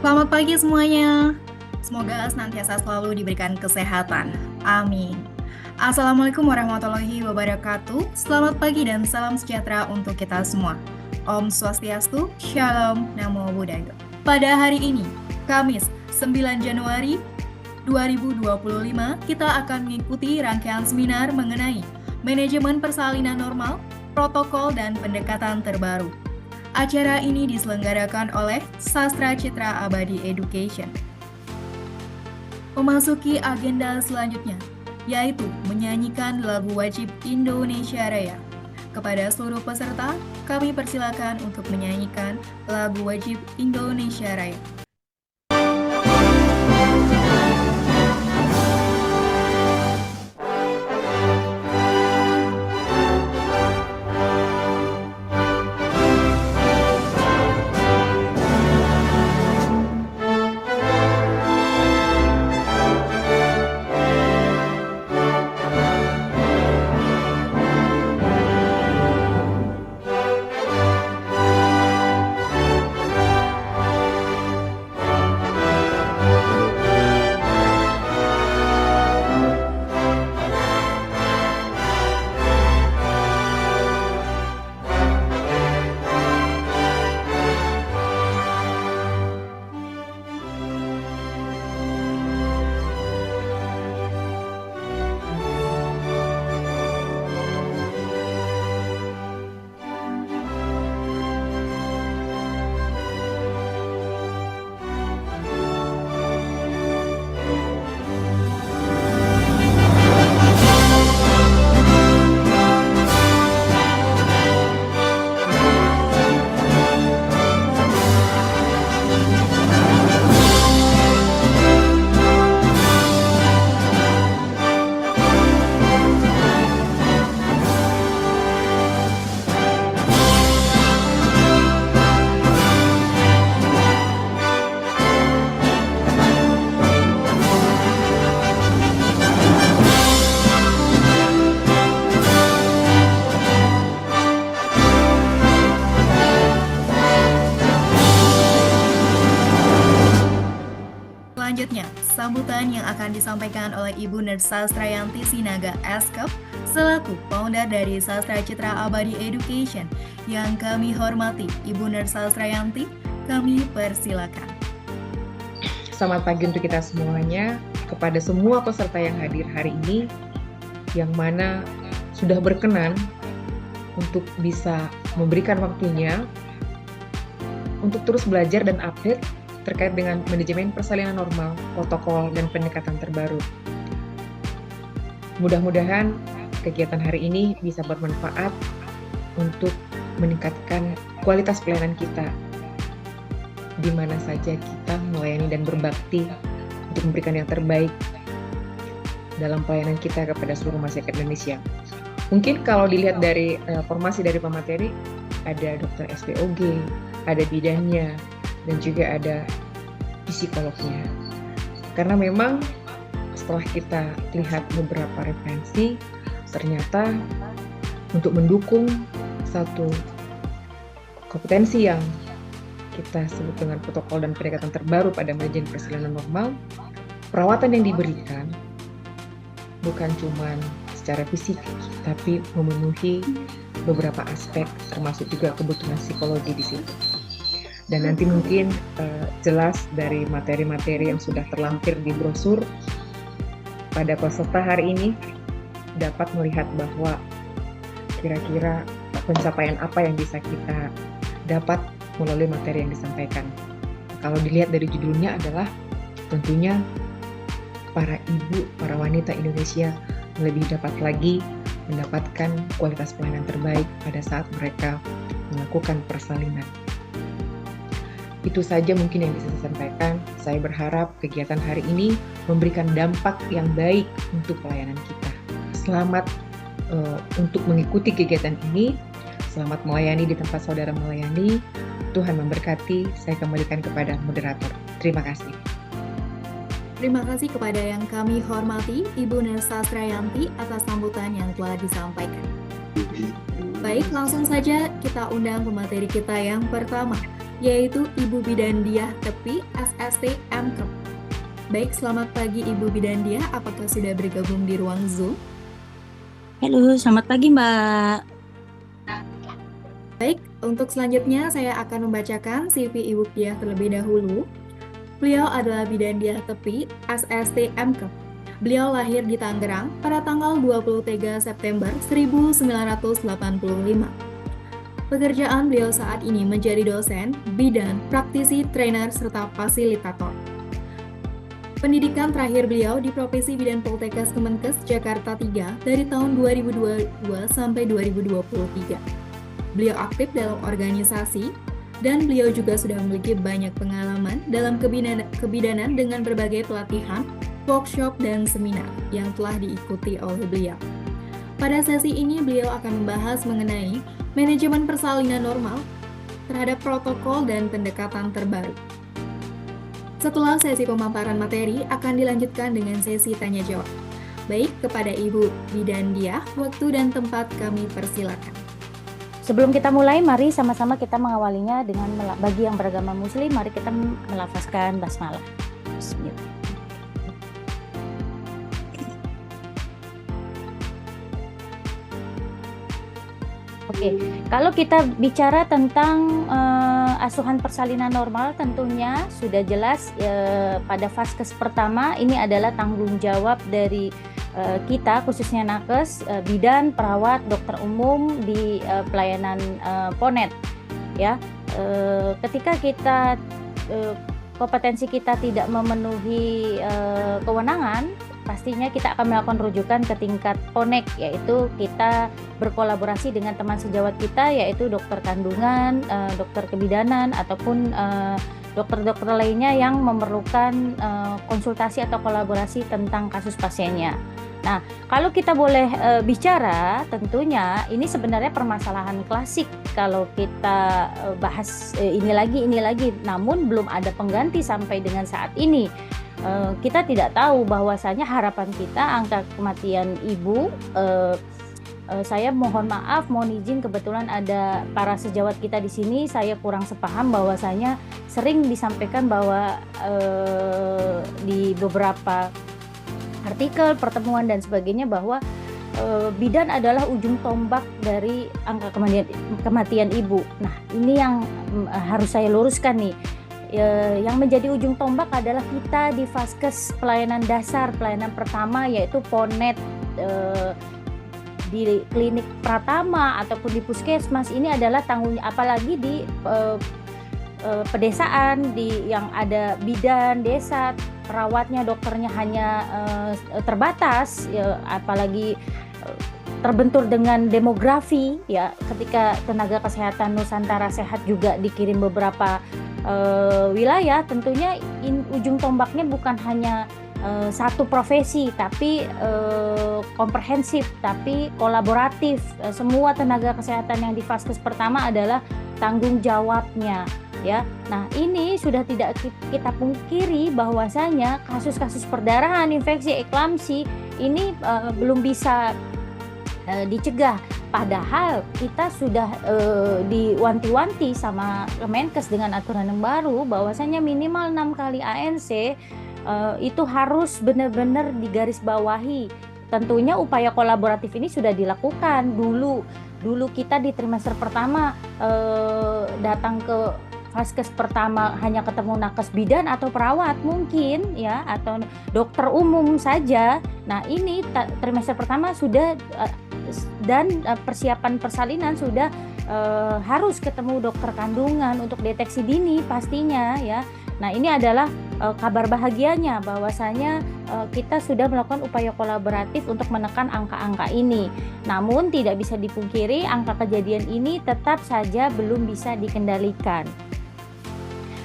Selamat pagi semuanya. Semoga senantiasa selalu diberikan kesehatan. Amin. Assalamualaikum warahmatullahi wabarakatuh. Selamat pagi dan salam sejahtera untuk kita semua. Om Swastiastu, Shalom, Namo Buddhaya. Pada hari ini, Kamis 9 Januari 2025, kita akan mengikuti rangkaian seminar mengenai manajemen persalinan normal, protokol, dan pendekatan terbaru. Acara ini diselenggarakan oleh Sastra Citra Abadi Education. Memasuki agenda selanjutnya, yaitu menyanyikan lagu wajib Indonesia Raya. Kepada seluruh peserta, kami persilakan untuk menyanyikan lagu wajib Indonesia Raya. Selanjutnya, sambutan yang akan disampaikan oleh Ibu Nurse Sastrayanti Sinaga Eskep selaku founder dari Sastra Citra Abadi Education. Yang kami hormati, Ibu Nurse Sastrayanti, kami persilakan. Selamat pagi untuk kita semuanya, kepada semua peserta yang hadir hari ini, yang mana sudah berkenan untuk bisa memberikan waktunya untuk terus belajar dan update terkait dengan manajemen persalinan normal, protokol, dan pendekatan terbaru. Mudah-mudahan kegiatan hari ini bisa bermanfaat untuk meningkatkan kualitas pelayanan kita, di mana saja kita melayani dan berbakti untuk memberikan yang terbaik dalam pelayanan kita kepada seluruh masyarakat Indonesia. Mungkin kalau dilihat dari formasi dari pemateri, ada dokter SPOG, ada bidannya, dan juga ada psikolognya. Karena memang setelah kita lihat beberapa referensi, ternyata untuk mendukung satu kompetensi yang kita sebut dengan protokol dan pendekatan terbaru pada manajemen persalinan normal, perawatan yang diberikan bukan cuma secara fisik, tapi memenuhi beberapa aspek, termasuk juga kebutuhan psikologi di situ. Dan nanti mungkin jelas dari materi-materi yang sudah terlampir di brosur pada peserta hari ini dapat melihat bahwa kira-kira pencapaian apa yang bisa kita dapat melalui materi yang disampaikan. Kalau dilihat dari judulnya adalah tentunya para ibu, para wanita Indonesia lebih dapat lagi mendapatkan kualitas pelayanan terbaik pada saat mereka melakukan persalinan. Itu saja mungkin yang bisa saya sampaikan. Saya berharap kegiatan hari ini memberikan dampak yang baik untuk pelayanan kita. Selamat untuk mengikuti kegiatan ini. Selamat melayani di tempat saudara melayani. Tuhan memberkati. Saya kembalikan kepada moderator. Terima kasih. Terima kasih kepada yang kami hormati, Ibu Nersa Strayanti atas sambutan yang telah disampaikan. Baik, langsung saja kita undang pemateri kita yang pertama, yaitu Ibu Bidandiah Tepi, SST MKEP. Baik, selamat pagi Ibu Bidandiah, apakah sudah bergabung di ruang Zoom? Halo, selamat pagi Mbak. Baik, untuk selanjutnya saya akan membacakan CV Ibu Diah terlebih dahulu. Beliau adalah Bidandiah Tepi, SST MKEP. Beliau lahir di Tangerang pada tanggal 23 September 1985. Pekerjaan beliau saat ini menjadi dosen, bidan, praktisi, trainer, serta fasilitator. Pendidikan terakhir beliau di Profesi Bidan Poltekkes Kemenkes Jakarta 3 dari tahun 2022 sampai 2023. Beliau aktif dalam organisasi, dan beliau juga sudah memiliki banyak pengalaman dalam kebidanan dengan berbagai pelatihan, workshop, dan seminar yang telah diikuti oleh beliau. Pada sesi ini beliau akan membahas mengenai manajemen persalinan normal terhadap protokol dan pendekatan terbaru. Setelah sesi pemaparan materi akan dilanjutkan dengan sesi tanya jawab. Baik, kepada Ibu Bidandiah, waktu dan tempat kami persilakan. Sebelum kita mulai, mari sama-sama kita mengawalinya dengan bagi yang beragama Muslim, mari kita melafazkan basmalah. Bismillah. Oke, kalau kita bicara tentang asuhan persalinan normal, tentunya sudah jelas pada fase pertama ini adalah tanggung jawab dari kita, khususnya nakes, bidan, perawat, dokter umum di pelayanan Ponet. Ya, ketika kita kompetensi kita tidak memenuhi kewenangan, pastinya kita akan melakukan rujukan ke tingkat Ponek, yaitu kita berkolaborasi dengan teman sejawat kita, yaitu dokter kandungan, dokter kebidanan, ataupun dokter-dokter lainnya yang memerlukan konsultasi atau kolaborasi tentang kasus pasiennya. Nah, kalau kita boleh bicara, tentunya ini sebenarnya permasalahan klasik kalau kita bahas ini lagi, namun belum ada pengganti sampai dengan saat ini. Kita tidak tahu bahwasanya harapan kita angka kematian ibu, saya mohon maaf, mohon izin, kebetulan ada para sejawat kita di sini, saya kurang sepaham bahwasanya sering disampaikan bahwa di beberapa artikel, pertemuan dan sebagainya bahwa bidan adalah ujung tombak dari angka kematian ibu. Nah, ini yang harus saya luruskan nih. Yang menjadi ujung tombak adalah kita di Vaskes pelayanan dasar, pelayanan pertama, yaitu Ponet, di klinik Pratama ataupun di puskesmas. Ini adalah tanggung, apalagi di pedesaan, di yang ada bidan desa, perawatnya, dokternya hanya terbatas, ya, apalagi terbentur dengan demografi, ya, ketika tenaga kesehatan Nusantara Sehat juga dikirim beberapa wilayah, tentunya ujung tombaknya bukan hanya satu profesi, tapi komprehensif, tapi kolaboratif. Semua tenaga kesehatan yang di Vaskes pertama adalah tanggung jawabnya. Ya, nah ini sudah tidak kita pungkiri bahwasanya kasus-kasus perdarahan, infeksi, eklamsi ini belum bisa dicegah. Padahal kita sudah diwanti-wanti sama Kemenkes dengan aturan yang baru bahwasanya minimal 6 kali ANC itu harus benar-benar digarisbawahi. Tentunya upaya kolaboratif ini sudah dilakukan dulu kita di trimester pertama datang ke vaskes pertama hanya ketemu nakes bidan atau perawat mungkin ya, atau dokter umum saja. Nah ini trimester pertama sudah dan persiapan persalinan sudah harus ketemu dokter kandungan untuk deteksi dini pastinya ya. Nah ini adalah kabar bahagianya bahwasanya kita sudah melakukan upaya kolaboratif untuk menekan angka-angka ini. Namun tidak bisa dipungkiri angka kejadian ini tetap saja belum bisa dikendalikan.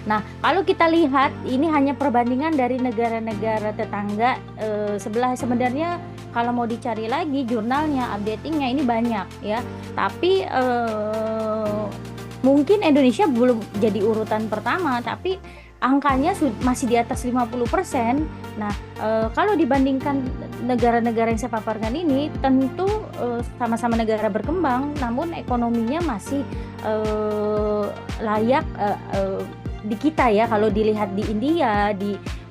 Nah, kalau kita lihat ini hanya perbandingan dari negara-negara tetangga sebelah. Sebenarnya kalau mau dicari lagi jurnalnya, updatingnya ini banyak ya. Tapi mungkin Indonesia belum jadi urutan pertama, tapi angkanya masih di atas 50%. Nah, kalau dibandingkan negara-negara yang saya paparkan ini, tentu sama-sama negara berkembang, namun ekonominya masih layak di kita ya. Kalau dilihat di India,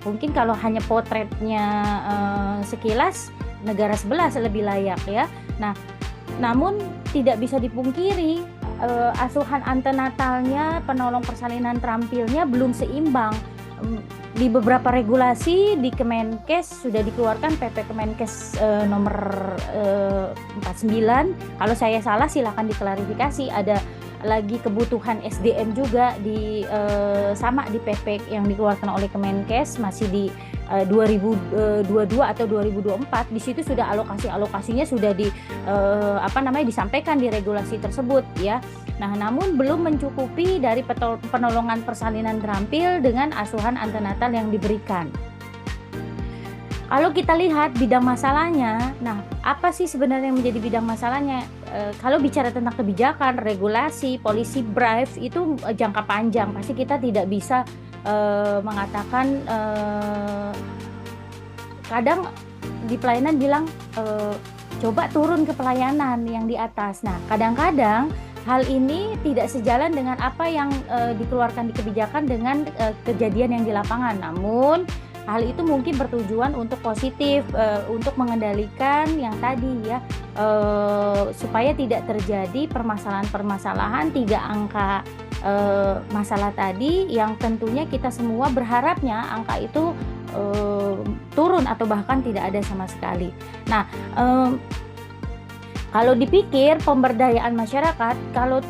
mungkin kalau hanya potretnya sekilas, negara sebelah lebih layak ya. Nah, namun tidak bisa dipungkiri asuhan antenatalnya, penolong persalinan terampilnya belum seimbang. Di beberapa regulasi di Kemenkes sudah dikeluarkan PP Kemenkes nomor 49. Kalau saya salah silakan diklarifikasi. Ada lagi kebutuhan SDM juga sama di PP yang dikeluarkan oleh Kemenkes masih di 2022 atau 2024. Di situ sudah alokasinya sudah disampaikan di regulasi tersebut ya. Nah, namun belum mencukupi dari penolongan persalinan terampil dengan asuhan antenatal yang diberikan. Kalau kita lihat bidang masalahnya, nah apa sih sebenarnya yang menjadi bidang masalahnya? Kalau bicara tentang kebijakan, regulasi, policy brief itu jangka panjang. Pasti kita tidak bisa mengatakan, kadang di pelayanan bilang coba turun ke pelayanan yang di atas. Nah, kadang-kadang hal ini tidak sejalan dengan apa yang dikeluarkan di kebijakan dengan kejadian yang di lapangan. Namun hal itu mungkin bertujuan untuk positif, untuk mengendalikan yang tadi ya, supaya tidak terjadi permasalahan-permasalahan 3 angka masalah tadi yang tentunya kita semua berharapnya angka itu turun atau bahkan tidak ada sama sekali. Nah, kalau dipikir pemberdayaan masyarakat, kalau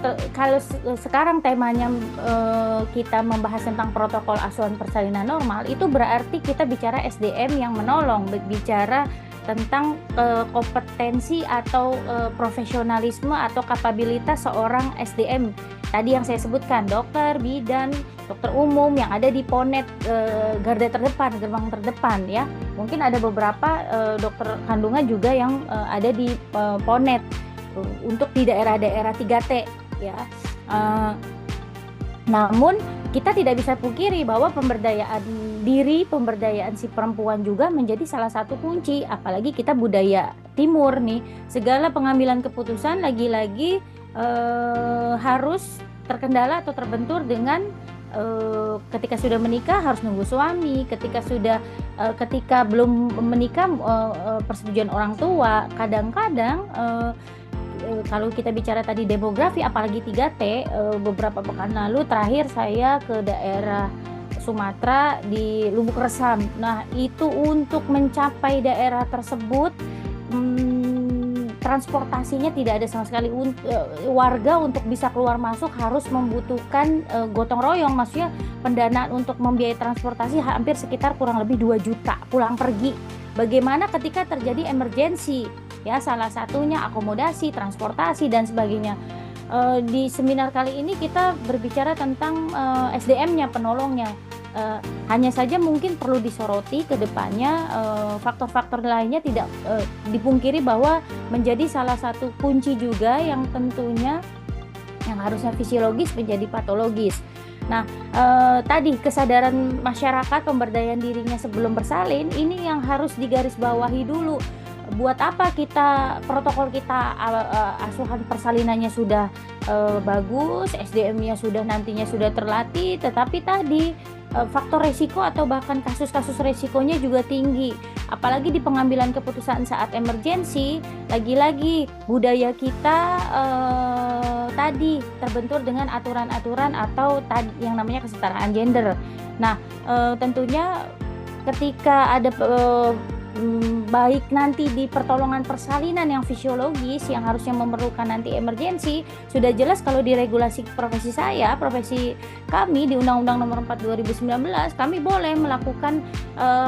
sekarang temanya kita membahas tentang protokol asuhan persalinan normal, itu berarti kita bicara SDM yang menolong, bicara tentang kompetensi atau profesionalisme atau kapabilitas seorang SDM. Tadi yang saya sebutkan, dokter, bidan, dokter umum yang ada di Ponet, garda terdepan, gerbang terdepan ya. Mungkin ada beberapa dokter kandungan juga yang ada di Ponet untuk di daerah-daerah 3T ya. Namun kita tidak bisa pungkiri bahwa pemberdayaan diri, pemberdayaan si perempuan juga menjadi salah satu kunci, apalagi kita budaya timur nih. Segala pengambilan keputusan lagi-lagi harus terkendala atau terbentur dengan ketika sudah menikah harus nunggu suami, ketika belum menikah persetujuan orang tua. Kadang-kadang kalau kita bicara tadi demografi, apalagi 3T, beberapa pekan lalu terakhir saya ke daerah Sumatera di Lubuk Resam. Nah, itu untuk mencapai daerah tersebut transportasinya tidak ada sama sekali. Warga untuk bisa keluar masuk harus membutuhkan gotong royong, maksudnya pendanaan untuk membiayai transportasi hampir sekitar kurang lebih 2 juta pulang pergi. Bagaimana ketika terjadi emergensi ya, salah satunya akomodasi, transportasi dan sebagainya. Di seminar kali ini kita berbicara tentang SDM-nya, penolongnya. Hanya saja mungkin perlu disoroti ke depannya faktor-faktor lainnya tidak dipungkiri bahwa menjadi salah satu kunci juga yang tentunya yang harusnya fisiologis menjadi patologis. Nah, tadi kesadaran masyarakat pemberdayaan dirinya sebelum bersalin ini yang harus digarisbawahi dulu. Buat apa kita protokol kita asuhan persalinannya sudah bagus, SDM-nya sudah nantinya sudah terlatih, tetapi tadi faktor resiko atau bahkan kasus-kasus resikonya juga tinggi. Apalagi di pengambilan keputusan saat emergensi, lagi-lagi budaya kita tadi terbentur dengan aturan-aturan atau yang namanya kesetaraan gender. Nah, tentunya ketika ada baik nanti di pertolongan persalinan yang fisiologis yang harusnya memerlukan nanti emergensi, sudah jelas kalau di regulasi profesi kami di Undang-Undang Nomor 4 2019, kami boleh melakukan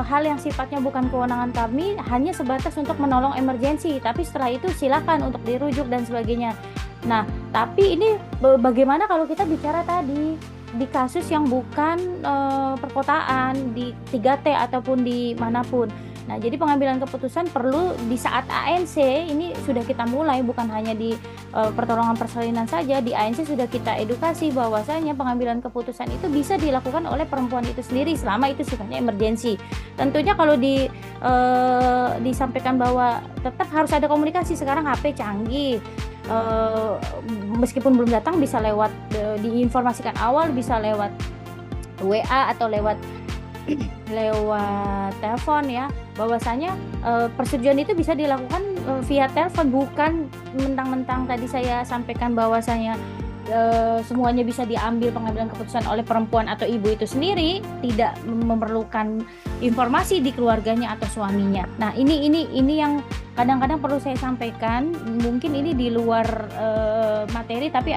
hal yang sifatnya bukan kewenangan kami, hanya sebatas untuk menolong emergensi, tapi setelah itu silakan untuk dirujuk dan sebagainya. Nah, tapi ini bagaimana kalau kita bicara tadi di kasus yang bukan perkotaan, di 3T ataupun di manapun. Nah, jadi pengambilan keputusan perlu di saat ANC ini sudah kita mulai, bukan hanya di pertolongan persalinan saja. Di ANC sudah kita edukasi bahwasanya pengambilan keputusan itu bisa dilakukan oleh perempuan itu sendiri selama itu sifatnya emergensi. Tentunya kalau disampaikan bahwa tetap harus ada komunikasi, sekarang HP canggih. Meskipun belum datang bisa lewat diinformasikan awal, bisa lewat WA atau lewat telepon ya, bahwasanya persetujuan itu bisa dilakukan via telepon, bukan mentang-mentang tadi saya sampaikan bahwasanya semuanya bisa diambil pengambilan keputusan oleh perempuan atau ibu itu sendiri, tidak memerlukan informasi di keluarganya atau suaminya. Nah, ini yang kadang-kadang perlu saya sampaikan, mungkin ini di luar materi, tapi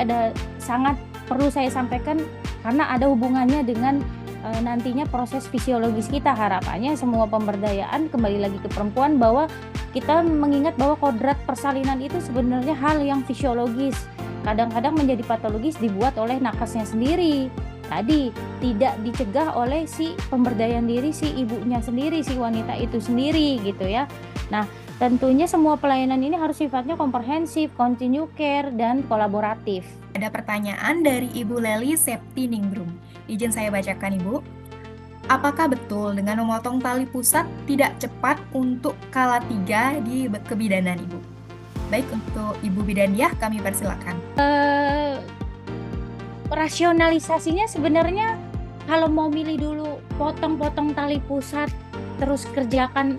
sangat perlu saya sampaikan karena ada hubungannya dengan nantinya proses fisiologis kita. Harapannya semua pemberdayaan kembali lagi ke perempuan, bahwa kita mengingat bahwa kodrat persalinan itu sebenarnya hal yang fisiologis, kadang-kadang menjadi patologis dibuat oleh nakesnya sendiri. Tadi tidak dicegah oleh si pemberdayaan diri si ibunya sendiri, si wanita itu sendiri gitu ya. Nah, tentunya semua pelayanan ini harus sifatnya komprehensif, continue care, dan kolaboratif. Ada pertanyaan dari Ibu Leli Septiningrum. Izin saya bacakan, Ibu. Apakah betul dengan memotong tali pusat tidak cepat untuk kala 3 di kebidanan, Ibu? Baik, untuk Ibu Bidandiah kami persilakan. Rasionalisasinya sebenarnya kalau mau milih dulu potong-potong tali pusat terus kerjakan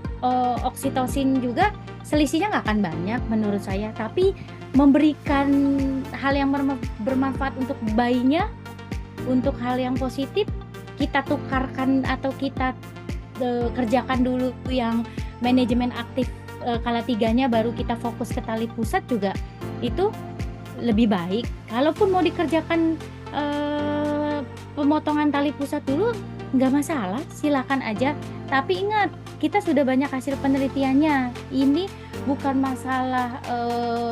oksitosin juga, selisihnya nggak akan banyak menurut saya, tapi memberikan hal yang bermanfaat untuk bayinya, untuk hal yang positif, kita tukarkan atau kita kerjakan dulu yang manajemen aktif kala 3-nya, baru kita fokus ke tali pusat juga itu lebih baik. Kalaupun mau dikerjakan pemotongan tali pusat dulu, nggak masalah, silakan aja. Tapi ingat, kita sudah banyak hasil penelitiannya. Ini bukan masalah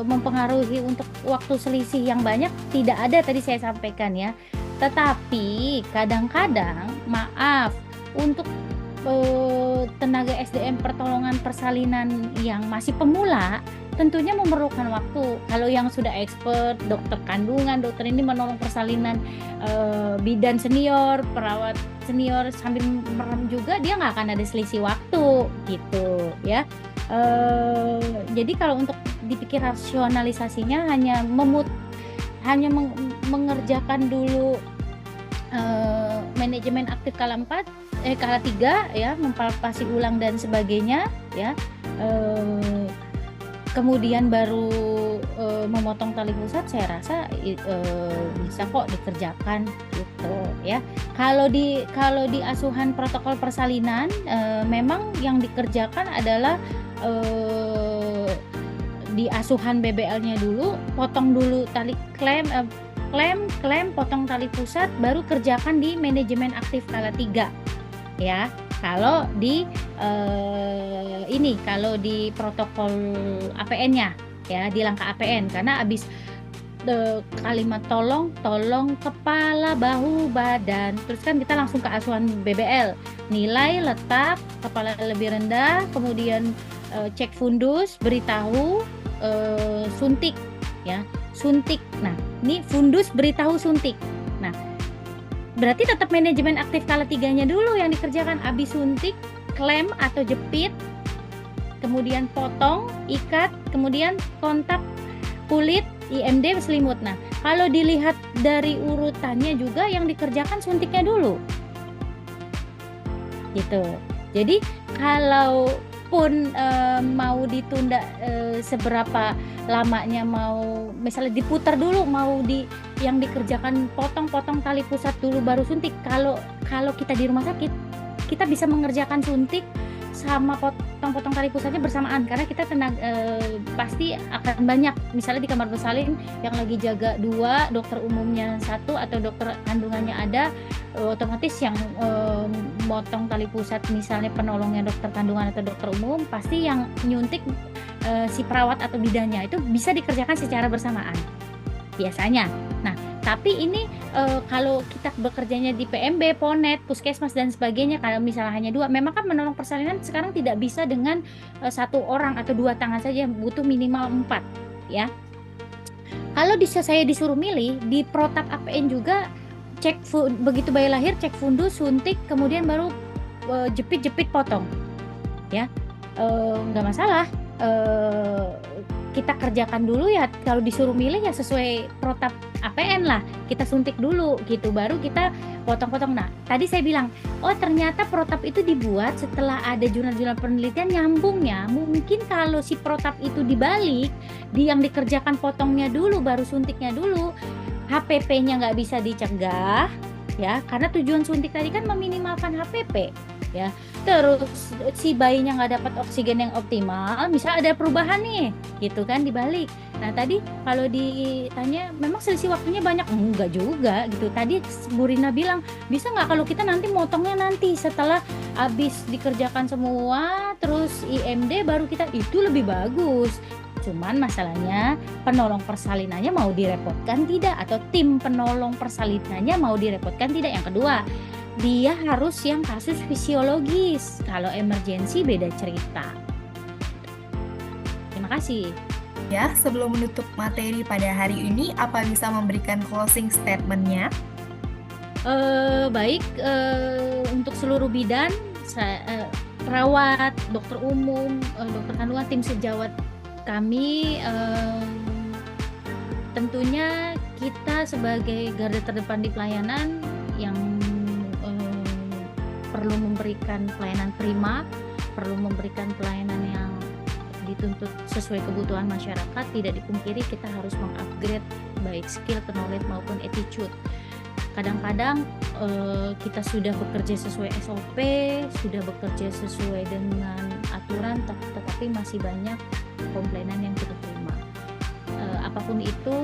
mempengaruhi untuk waktu selisih yang banyak, tidak ada tadi saya sampaikan ya. Tetapi kadang-kadang, maaf, untuk tenaga SDM pertolongan persalinan yang masih pemula, tentunya memerlukan waktu. Kalau yang sudah expert, dokter kandungan, dokter ini menolong persalinan, bidan senior, perawat senior sambil merem juga, dia nggak akan ada selisih waktu gitu ya. Jadi kalau untuk dipikir rasionalisasinya hanya mengerjakan dulu manajemen aktif kala 3 ya, mempalpasi ulang dan sebagainya ya. Kemudian baru memotong tali pusat, saya rasa bisa kok dikerjakan gitu ya. Kalau di asuhan protokol persalinan, memang yang dikerjakan adalah di asuhan BBL-nya dulu, potong dulu tali klem, potong tali pusat, baru kerjakan di manajemen aktif kala 3 ya. Kalau di kalau di protokol APN-nya ya, di langkah APN, karena habis kalimat tolong kepala, bahu, badan, terus kan kita langsung ke asuhan BBL, nilai, letak, kepala lebih rendah, kemudian cek fundus, beritahu, suntik ya, suntik. Nah, ini fundus, beritahu, suntik. Nah, berarti tetap manajemen aktif kala 3-nya dulu yang dikerjakan. Abis suntik, klem atau jepit, kemudian potong, ikat, kemudian kontak kulit, IMD, selimut. Nah, kalau dilihat dari urutannya juga yang dikerjakan suntiknya dulu gitu. Jadi kalau kalaupun mau ditunda seberapa lamanya, mau misalnya diputar dulu, mau yang dikerjakan potong tali pusat dulu baru suntik. Kalau kita di rumah sakit, kita bisa mengerjakan suntik sama potong tali pusatnya bersamaan, karena kita pasti akan banyak. Misalnya di kamar bersalin yang lagi jaga 2, dokter umumnya 1 atau dokter kandungannya ada, otomatis yang motong tali pusat misalnya penolongnya dokter kandungan atau dokter umum, pasti yang nyuntik si perawat atau bidannya. Itu bisa dikerjakan secara bersamaan biasanya. Nah, tapi ini kalau kita bekerjanya di PMB, Ponet, Puskesmas dan sebagainya, kalau misalnya hanya 2, memang kan menolong persalinan sekarang tidak bisa dengan 1 orang atau 2 tangan saja, butuh minimal 4 ya. Kalau saya disuruh milih di protap APN juga, begitu bayi lahir cek fundus, suntik, kemudian baru jepit potong ya, nggak masalah. Kita kerjakan dulu ya, kalau disuruh milih ya sesuai protap APN lah, kita suntik dulu gitu, baru kita potong-potong. Nah, tadi saya bilang, oh ternyata protap itu dibuat setelah ada jurnal-jurnal penelitian nyambungnya. Mungkin kalau si protap itu dibalik, yang dikerjakan potongnya dulu baru suntiknya dulu, HPP-nya nggak bisa dicegah ya, karena tujuan suntik tadi kan meminimalkan HPP ya. Terus si bayinya nggak dapat oksigen yang optimal, misal ada perubahan nih gitu kan dibalik. Nah tadi kalau ditanya memang selisih waktunya banyak, enggak juga gitu. Tadi Bu Rina bilang bisa nggak kalau kita nanti motongnya nanti setelah habis dikerjakan semua terus IMD baru kita, itu lebih bagus. Cuman masalahnya penolong persalinannya mau direpotkan tidak, atau tim penolong persalinannya mau direpotkan tidak. Yang kedua, dia harus yang kasus fisiologis. Kalau emergensi beda cerita. Terima kasih. Ya, sebelum menutup materi pada hari ini, apa bisa memberikan closing statement-nya? Baik, untuk seluruh bidan, perawat, dokter umum, dokter kandungan, tim sejawat kami, tentunya kita sebagai garda terdepan di pelayanan yang perlu memberikan pelayanan prima, perlu memberikan pelayanan yang dituntut sesuai kebutuhan masyarakat. Tidak dipungkiri kita harus mengupgrade baik skill, knowledge maupun attitude. Kadang-kadang kita sudah bekerja sesuai SOP, sudah bekerja sesuai dengan aturan, tetapi masih banyak komplainan yang kita terima. Apapun itu,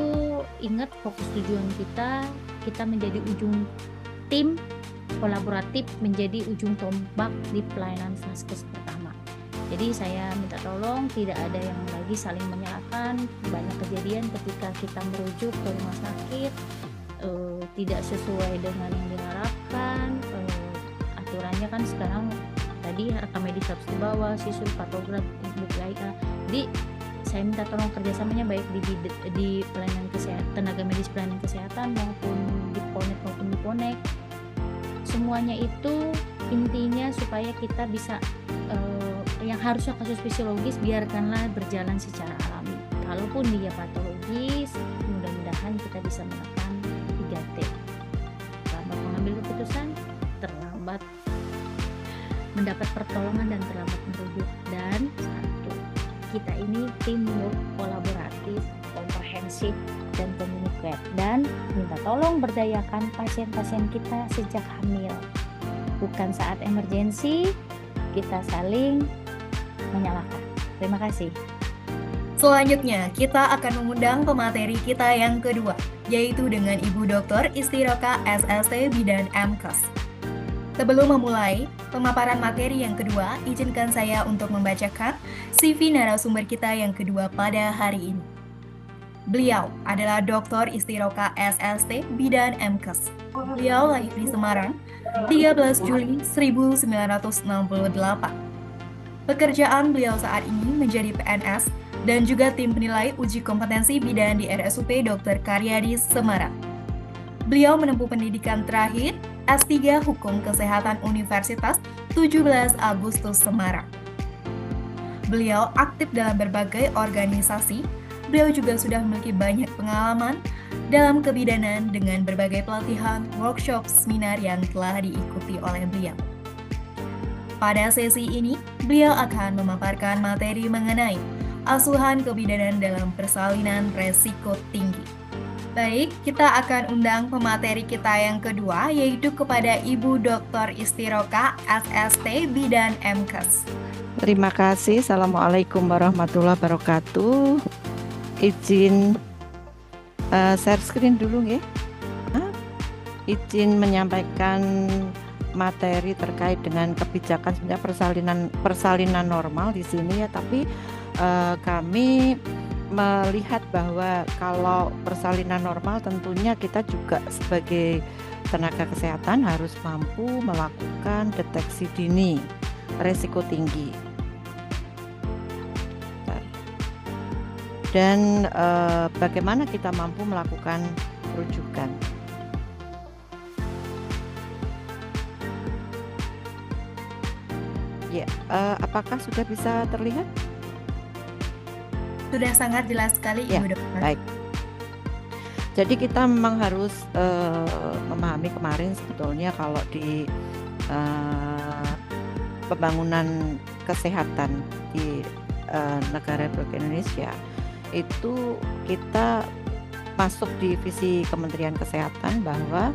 ingat fokus tujuan kita menjadi ujung tim kolaboratif, menjadi ujung tombak di pelayanan vaskes pertama. Jadi saya minta tolong tidak ada yang lagi saling menyalahkan. Banyak kejadian ketika kita merujuk ke rumah sakit tidak sesuai dengan yang diharapkan. Aturannya kan sekarang tadi rekam medis harus dibawa, sisul, patogram, BPIK. Jadi saya minta tolong kerjasamanya baik di pelayanan kesehatan, tenaga medis pelayanan kesehatan maupun di Ponet maupun di Ponek. Semuanya itu intinya supaya kita bisa yang harusnya kasus fisiologis biarkanlah berjalan secara alami. Kalaupun dia patologis, mudah-mudahan kita bisa menekan 3T. Terlambat mengambil keputusan, terlambat mendapat pertolongan dan terlambat merujuk. Dan satu, kita ini teamwork, kolaboratif, komprehensif, dan komunikatif. Dan minta tolong berdayakan pasien-pasien kita sejak hamil. Bukan saat emergensi kita saling menyalahkan. Terima kasih. Selanjutnya, kita akan mengundang pemateri kita yang kedua, yaitu dengan Ibu Dr. Istiroka SST Bidan MKes. Sebelum memulai pemaparan materi yang kedua, izinkan saya untuk membacakan CV narasumber kita yang kedua pada hari ini. Beliau adalah Dr. Istiroka SST Bidan MKes. Beliau lahir di Semarang, 13 Juli 1968. Pekerjaan beliau saat ini menjadi PNS dan juga tim penilai uji kompetensi bidan di RSUP Dr. Karyadi Semarang. Beliau menempuh pendidikan terakhir S3 Hukum Kesehatan Universitas 17 Agustus Semarang. Beliau aktif dalam berbagai organisasi. Beliau juga sudah memiliki banyak pengalaman dalam kebidanan dengan berbagai pelatihan, workshop, seminar yang telah diikuti oleh beliau. Pada sesi ini, beliau akan memaparkan materi mengenai asuhan kebidanan dalam persalinan resiko tinggi. Baik, kita akan undang pemateri kita yang kedua, yaitu kepada Ibu Dr. Istiroka, SST Bidan MKes. Terima kasih. Assalamualaikum warahmatullahi wabarakatuh. Izin share screen dulu ya. Izin menyampaikan materi terkait dengan kebijakan sebenarnya persalinan normal di sini ya, tapi kami melihat bahwa kalau persalinan normal tentunya kita juga sebagai tenaga kesehatan harus mampu melakukan deteksi dini resiko tinggi dan bagaimana kita mampu melakukan rujukan. Ya, apakah sudah bisa terlihat? Sudah sangat jelas sekali, Ya, Ibu Dokter. baik. Jadi kita memang harus memahami kemarin sebetulnya kalau di pembangunan kesehatan di negara Republik Indonesia itu kita masuk di visi Kementerian Kesehatan bahwa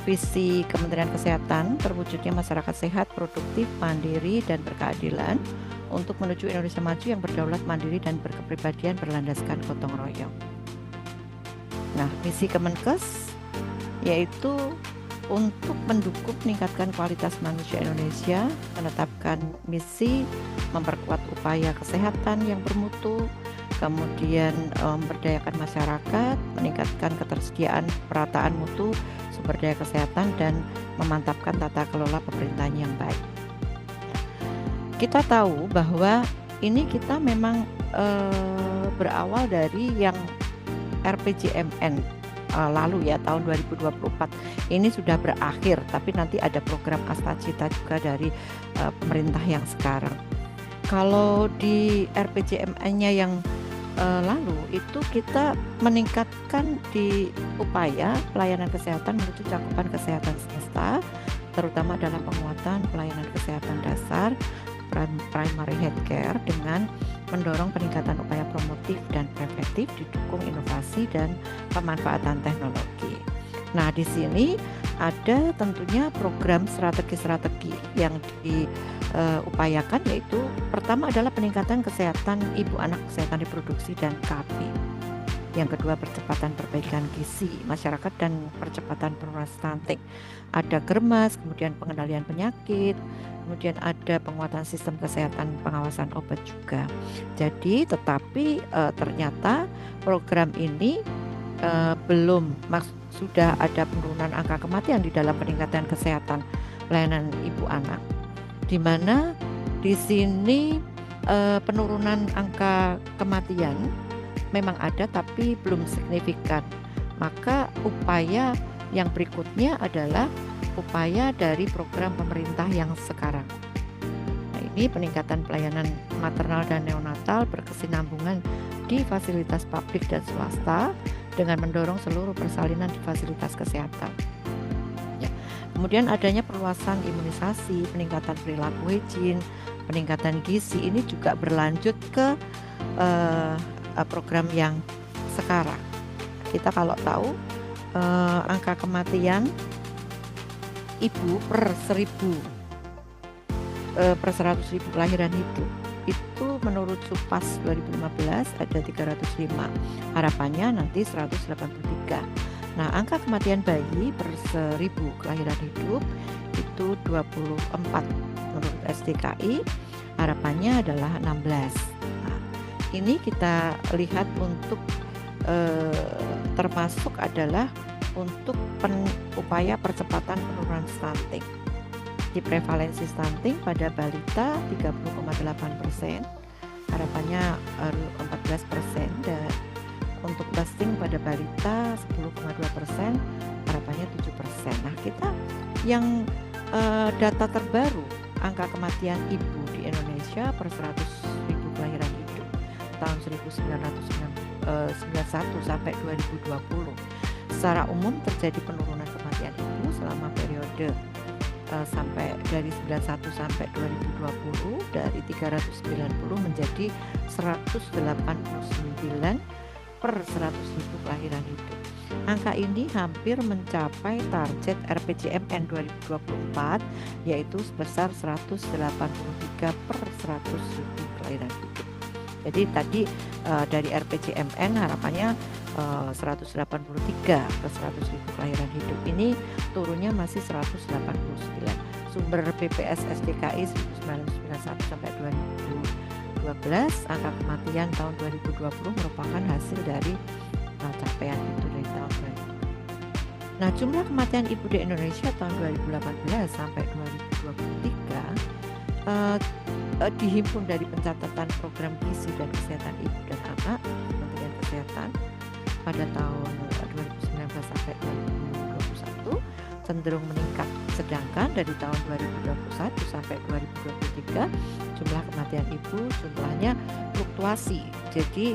visi Kementerian Kesehatan terwujudnya masyarakat sehat, produktif, mandiri, dan berkeadilan untuk menuju Indonesia maju yang berdaulat, mandiri, dan berkepribadian berlandaskan gotong royong. Nah, misi Kemenkes yaitu untuk mendukung meningkatkan kualitas manusia Indonesia, menetapkan misi memperkuat upaya kesehatan yang bermutu, kemudian memberdayakan masyarakat, meningkatkan ketersediaan perataan mutu sumber daya kesehatan, dan memantapkan tata kelola pemerintahan yang baik. Kita tahu bahwa ini kita memang berawal dari yang RPJMN lalu ya, tahun 2024 ini sudah berakhir, tapi nanti ada program Astacita juga dari pemerintah yang sekarang. Kalau di RPJMN-nya yang lalu itu kita meningkatkan di upaya pelayanan kesehatan menuju cakupan kesehatan semesta, terutama dalam penguatan pelayanan kesehatan dasar primary healthcare dengan mendorong peningkatan upaya promotif dan preventif, didukung inovasi dan pemanfaatan teknologi. Nah, di sini ada tentunya program strategi-strategi yang diupayakan, yaitu pertama adalah peningkatan kesehatan ibu anak, kesehatan reproduksi dan KB. Yang kedua, percepatan perbaikan gizi masyarakat dan percepatan penurunan stunting. Ada germas, kemudian pengendalian penyakit, kemudian ada penguatan sistem kesehatan pengawasan obat juga. Jadi, tetapi ternyata program ini belum sudah ada penurunan angka kematian di dalam peningkatan kesehatan pelayanan ibu anak, di mana di sini penurunan angka kematian memang ada tapi belum signifikan. Maka upaya yang berikutnya adalah upaya dari program pemerintah yang sekarang. Nah, ini peningkatan pelayanan maternal dan neonatal berkesinambungan di fasilitas publik dan swasta dengan mendorong seluruh persalinan di fasilitas kesehatan. Ya. Kemudian adanya perluasan imunisasi, peningkatan perilaku higien, peningkatan gizi, ini juga berlanjut ke program yang sekarang. Kita kalau tahu angka kematian ibu per 100.000 kelahiran hidup itu menurut Supas 2015 ada 305, harapannya nanti 183. Nah, angka kematian bayi per 1.000 kelahiran hidup itu 24 menurut SDKI, harapannya adalah 16. Nah, ini kita lihat untuk termasuk adalah untuk upaya percepatan penurunan stunting. Di prevalensi stunting pada balita 30,8%, harapannya 14%, dan untuk busting pada balita 10,2%, harapannya 7%. Nah, kita yang data terbaru angka kematian ibu di Indonesia per 100.000 kelahiran hidup tahun 1991 sampai 2020. Secara umum terjadi penurunan kematian ibu selama periode sampai dari 91 sampai 2020 dari 390 menjadi 189 per 100.000 kelahiran hidup. Angka ini hampir mencapai target RPJMN 2024 yaitu sebesar 183 per 100.000 kelahiran hidup. Jadi tadi dari RPJMN harapannya 183 per 100.000 kelahiran hidup, ini turunnya masih 189. Sumber BPS SDKI 1991 sampai 2012, angka kematian tahun 2020 merupakan hasil dari capaian itu dari tahun 2020. Nah, jumlah kematian ibu di Indonesia tahun 2018 sampai 2023 dihimpun dari pencatatan program gizi dan kesehatan ibu dan anak Kementerian Kesehatan pada tahun 2019 sampai 2021 cenderung meningkat, sedangkan dari tahun 2021 sampai 2023 jumlah kematian ibu jumlahnya fluktuasi, jadi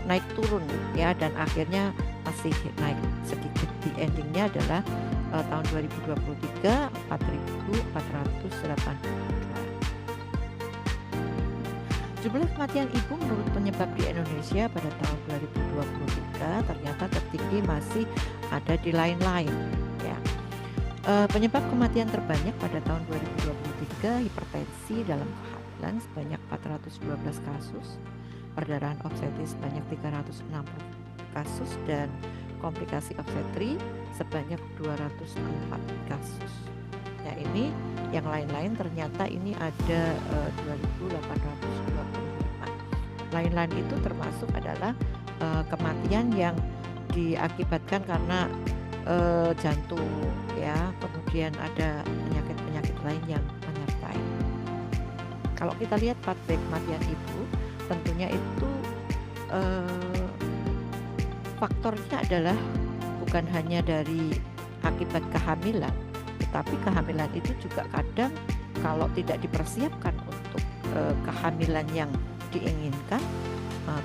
naik turun ya, dan akhirnya masih naik sedikit. Di endingnya adalah tahun 2023 4.482. Jumlah kematian ibu menurut penyebab di Indonesia pada tahun 2023 ternyata tertinggi masih ada di lain-lain ya. Penyebab kematian terbanyak pada tahun 2023 hipertensi dalam kehamilan sebanyak 412 kasus, perdarahan obstetris sebanyak 360 kasus, dan komplikasi obstetri sebanyak 204 kasus. Nah, ini yang lain-lain ternyata ini ada 2.825. Lain-lain itu termasuk adalah kematian yang diakibatkan karena jantung ya, kemudian ada penyakit-penyakit lain yang menyertai. Kalau kita lihat pathway kematian ibu, tentunya itu faktornya adalah bukan hanya dari akibat kehamilan, tetapi kehamilan itu juga kadang kalau tidak dipersiapkan untuk kehamilan yang diinginkan,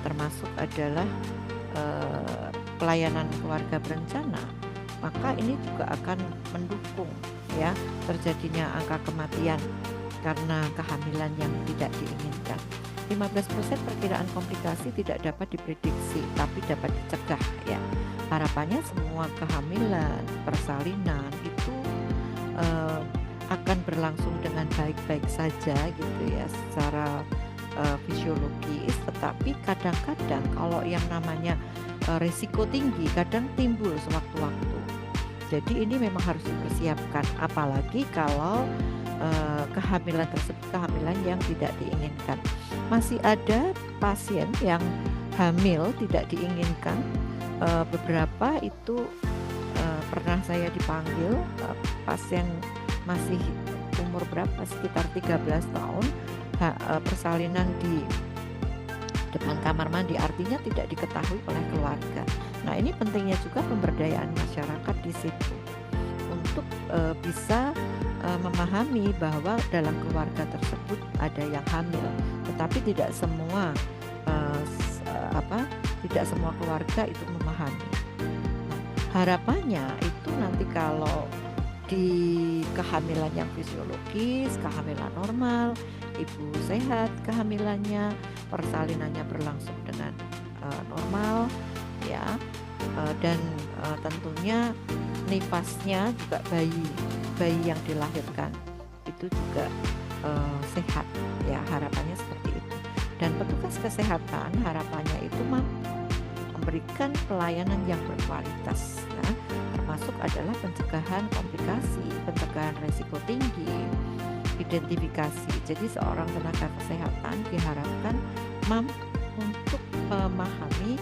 termasuk adalah pelayanan keluarga berencana, maka ini juga akan mendukung ya terjadinya angka kematian karena kehamilan yang tidak diinginkan. 15% perkiraan komplikasi tidak dapat diprediksi tapi dapat dicegah ya. Harapannya semua kehamilan, persalinan itu akan berlangsung dengan baik-baik saja gitu ya secara fisiologis, tetapi kadang-kadang kalau yang namanya resiko tinggi kadang timbul sewaktu-waktu. Jadi ini memang harus dipersiapkan, apalagi kalau kehamilan tersebut kehamilan yang tidak diinginkan. Masih ada pasien yang hamil tidak diinginkan, beberapa itu pernah saya dipanggil pasien masih umur berapa, sekitar 13 tahun, persalinan di depan kamar mandi, artinya tidak diketahui oleh keluarga. Nah, ini pentingnya juga pemberdayaan masyarakat di situ untuk bisa memahami bahwa dalam keluarga tersebut ada yang hamil, tetapi tidak semua tidak semua keluarga itu memahami. Nah, harapannya itu nanti kalau di kehamilan yang fisiologis, kehamilan normal, ibu sehat kehamilannya, persalinannya berlangsung dengan normal ya, dan tentunya nifasnya juga bayi yang dilahirkan itu juga sehat ya, harapannya seperti itu. Dan petugas kesehatan harapannya itu memberikan pelayanan yang berkualitas ya, termasuk adalah pencegahan komplikasi, pencegahan resiko tinggi, identifikasi. Jadi seorang tenaga kesehatan diharapkan mampu untuk memahami,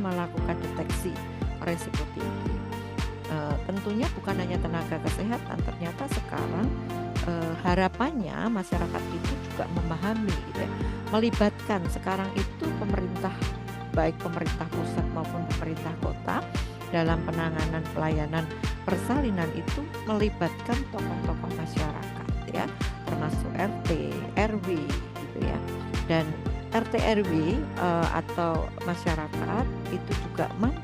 melakukan deteksi resiko tinggi. Tentunya bukan hanya tenaga kesehatan, ternyata sekarang harapannya masyarakat itu juga memahami gitu ya, melibatkan sekarang itu pemerintah, baik pemerintah pusat maupun pemerintah kota dalam penanganan pelayanan persalinan itu melibatkan tokoh-tokoh masyarakat ya, termasuk RT, RW gitu ya. Dan RT RW atau masyarakat itu juga mampu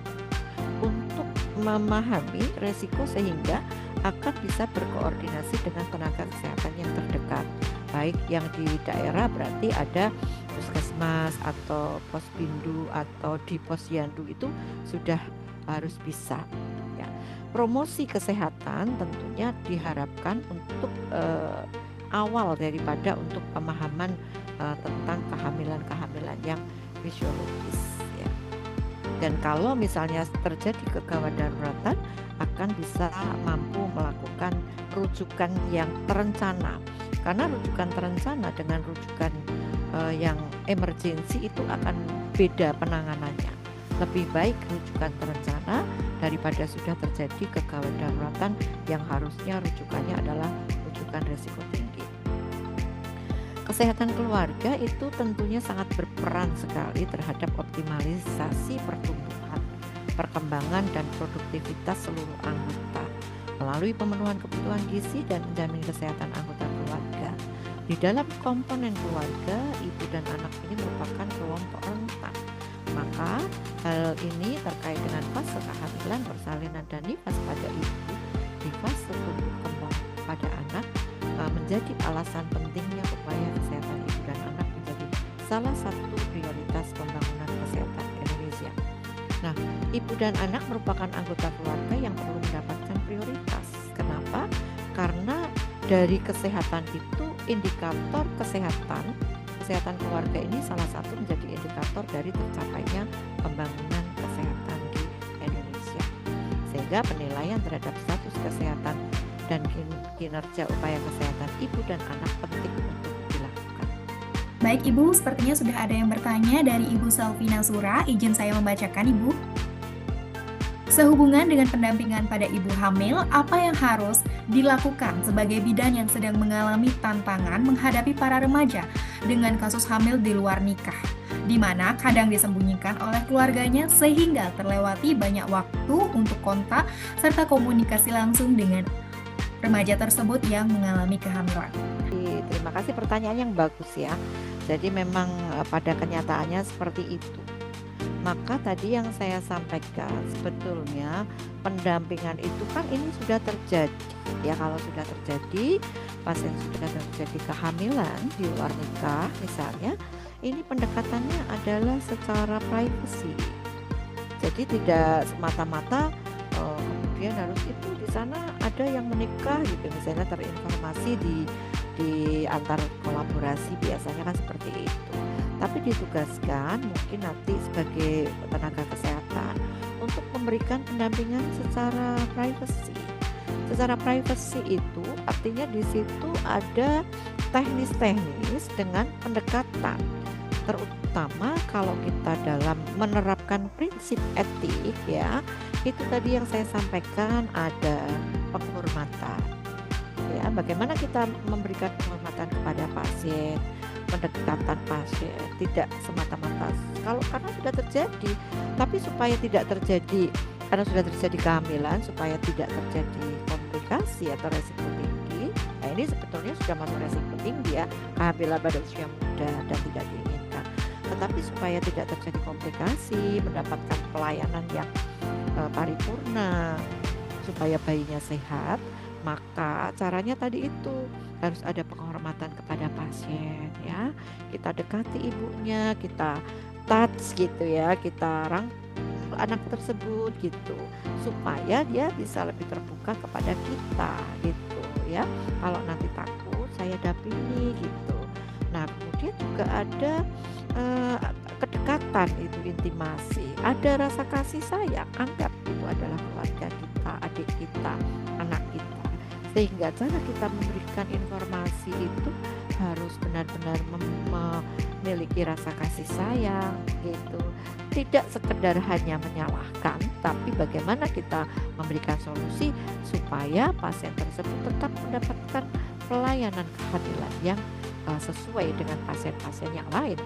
untuk memahami resiko sehingga akan bisa berkoordinasi dengan tenaga kesehatan yang terdekat, baik yang di daerah berarti ada puskesmas atau posbindu atau di posyandu, itu sudah harus bisa ya. Promosi kesehatan tentunya diharapkan untuk awal daripada untuk pemahaman tentang kehamilan yang fisiologis ya. Dan kalau misalnya terjadi kegawat daruratan, akan bisa mampu melakukan rujukan yang terencana. Karena rujukan terencana dengan rujukan yang emergensi itu akan beda penanganannya. Lebih baik rujukan terencana daripada sudah terjadi kegawat daruratan yang harusnya rujukannya adalah rujukan risiko tinggi. Kesehatan keluarga itu tentunya sangat berperan sekali terhadap optimalisasi pertumbuhan, perkembangan, dan produktivitas seluruh anggota melalui pemenuhan kebutuhan gizi dan menjamin kesehatan anggota keluarga. Di dalam komponen keluarga, ibu dan anak ini merupakan kelompok rentan. Maka hal ini terkait dengan fase kehamilan, persalinan, dan nifas pada ibu di fase tumbuh kembang pada anak menjadi alasan pentingnya upaya kesehatan ibu dan anak menjadi salah satu prioritas pembangunan kesehatan Indonesia. Nah, ibu dan anak merupakan anggota keluarga yang perlu mendapatkan prioritas. Kenapa? Karena dari kesehatan itu, indikator kesehatan keluarga ini salah satu menjadi indikator dari tercapainya pembangunan kesehatan di Indonesia. Sehingga penilaian terhadap status kesehatan dan kinerja upaya kesehatan ibu dan anak penting untuk dilakukan. Baik Ibu, sepertinya sudah ada yang bertanya dari Ibu Selvina Sura. Izin saya membacakan Ibu. Sehubungan dengan pendampingan pada ibu hamil, apa yang harus dilakukan sebagai bidan yang sedang mengalami tantangan menghadapi para remaja dengan kasus hamil di luar nikah, di mana kadang disembunyikan oleh keluarganya sehingga terlewati banyak waktu untuk kontak serta komunikasi langsung dengan remaja tersebut yang mengalami kehamilan. Terima kasih, pertanyaan yang bagus ya. Jadi memang pada kenyataannya seperti itu. Maka tadi yang saya sampaikan, sebetulnya pendampingan itu kan ini sudah terjadi ya. Kalau sudah terjadi, pasien sudah terjadi kehamilan di luar nikah misalnya, ini pendekatannya adalah secara privacy. Jadi tidak semata-mata kemudian harus itu di sana ada yang menikah gitu, misalnya terinformasi di antar kolaborasi, biasanya kan seperti itu. Tapi ditugaskan mungkin nanti sebagai tenaga kesehatan untuk memberikan pendampingan secara privacy. Secara privacy itu artinya di situ ada teknis-teknis dengan pendekatan, terutama kalau kita dalam menerapkan prinsip etik ya, itu tadi yang saya sampaikan ada penghormatan ya, bagaimana kita memberikan penghormatan kepada pasien, pendekatan pasien tidak semata-mata karena sudah terjadi, tapi supaya tidak terjadi, karena sudah terjadi kehamilan, supaya tidak terjadi komplikasi atau resiko tinggi. Nah ini sebetulnya sudah masuk resiko tinggi ya, kehamilan pada usia muda dan tidak diinginkan. Tetapi supaya tidak terjadi komplikasi, mendapatkan pelayanan yang paripurna, supaya bayinya sehat, maka caranya tadi itu harus ada penghormatan kepada pasien ya. Kita dekati ibunya, kita touch gitu ya, kita rangkul anak tersebut gitu, supaya dia bisa lebih terbuka kepada kita gitu ya. Kalau nanti takut, saya dampingi gitu. Nah kemudian juga ada kedekatan, itu intimasi, ada rasa kasih sayang, anggap itu adalah keluarga kita, adik kita, anak kita. Sehingga cara kita memberikan informasi itu harus benar-benar memiliki rasa kasih sayang gitu. Tidak sekedar hanya menyalahkan, tapi bagaimana kita memberikan solusi supaya pasien tersebut tetap mendapatkan pelayanan kehamilan yang sesuai dengan pasien-pasien yang lain.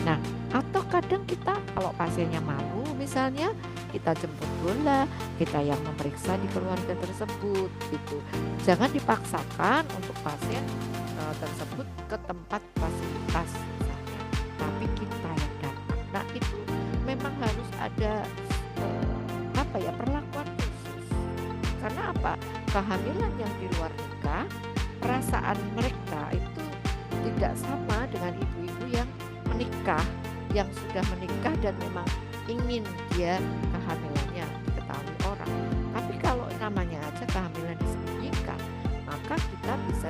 Nah, atau kadang kita kalau pasiennya malu misalnya, kita jemput bola, kita yang memeriksa di keluarga tersebut gitu. Jangan dipaksakan untuk pasien tersebut ke tempat fasilitas misalnya, tapi kita yang datang. Nah itu memang harus ada perlakuan khusus apa? Kehamilan yang di luar nikah, perasaan mereka itu tidak sama dengan ibu-ibu yang menikah, yang sudah menikah dan memang ingin dia kehamilannya diketahui orang. Tapi kalau namanya aja kehamilan disembunyikan, maka kita bisa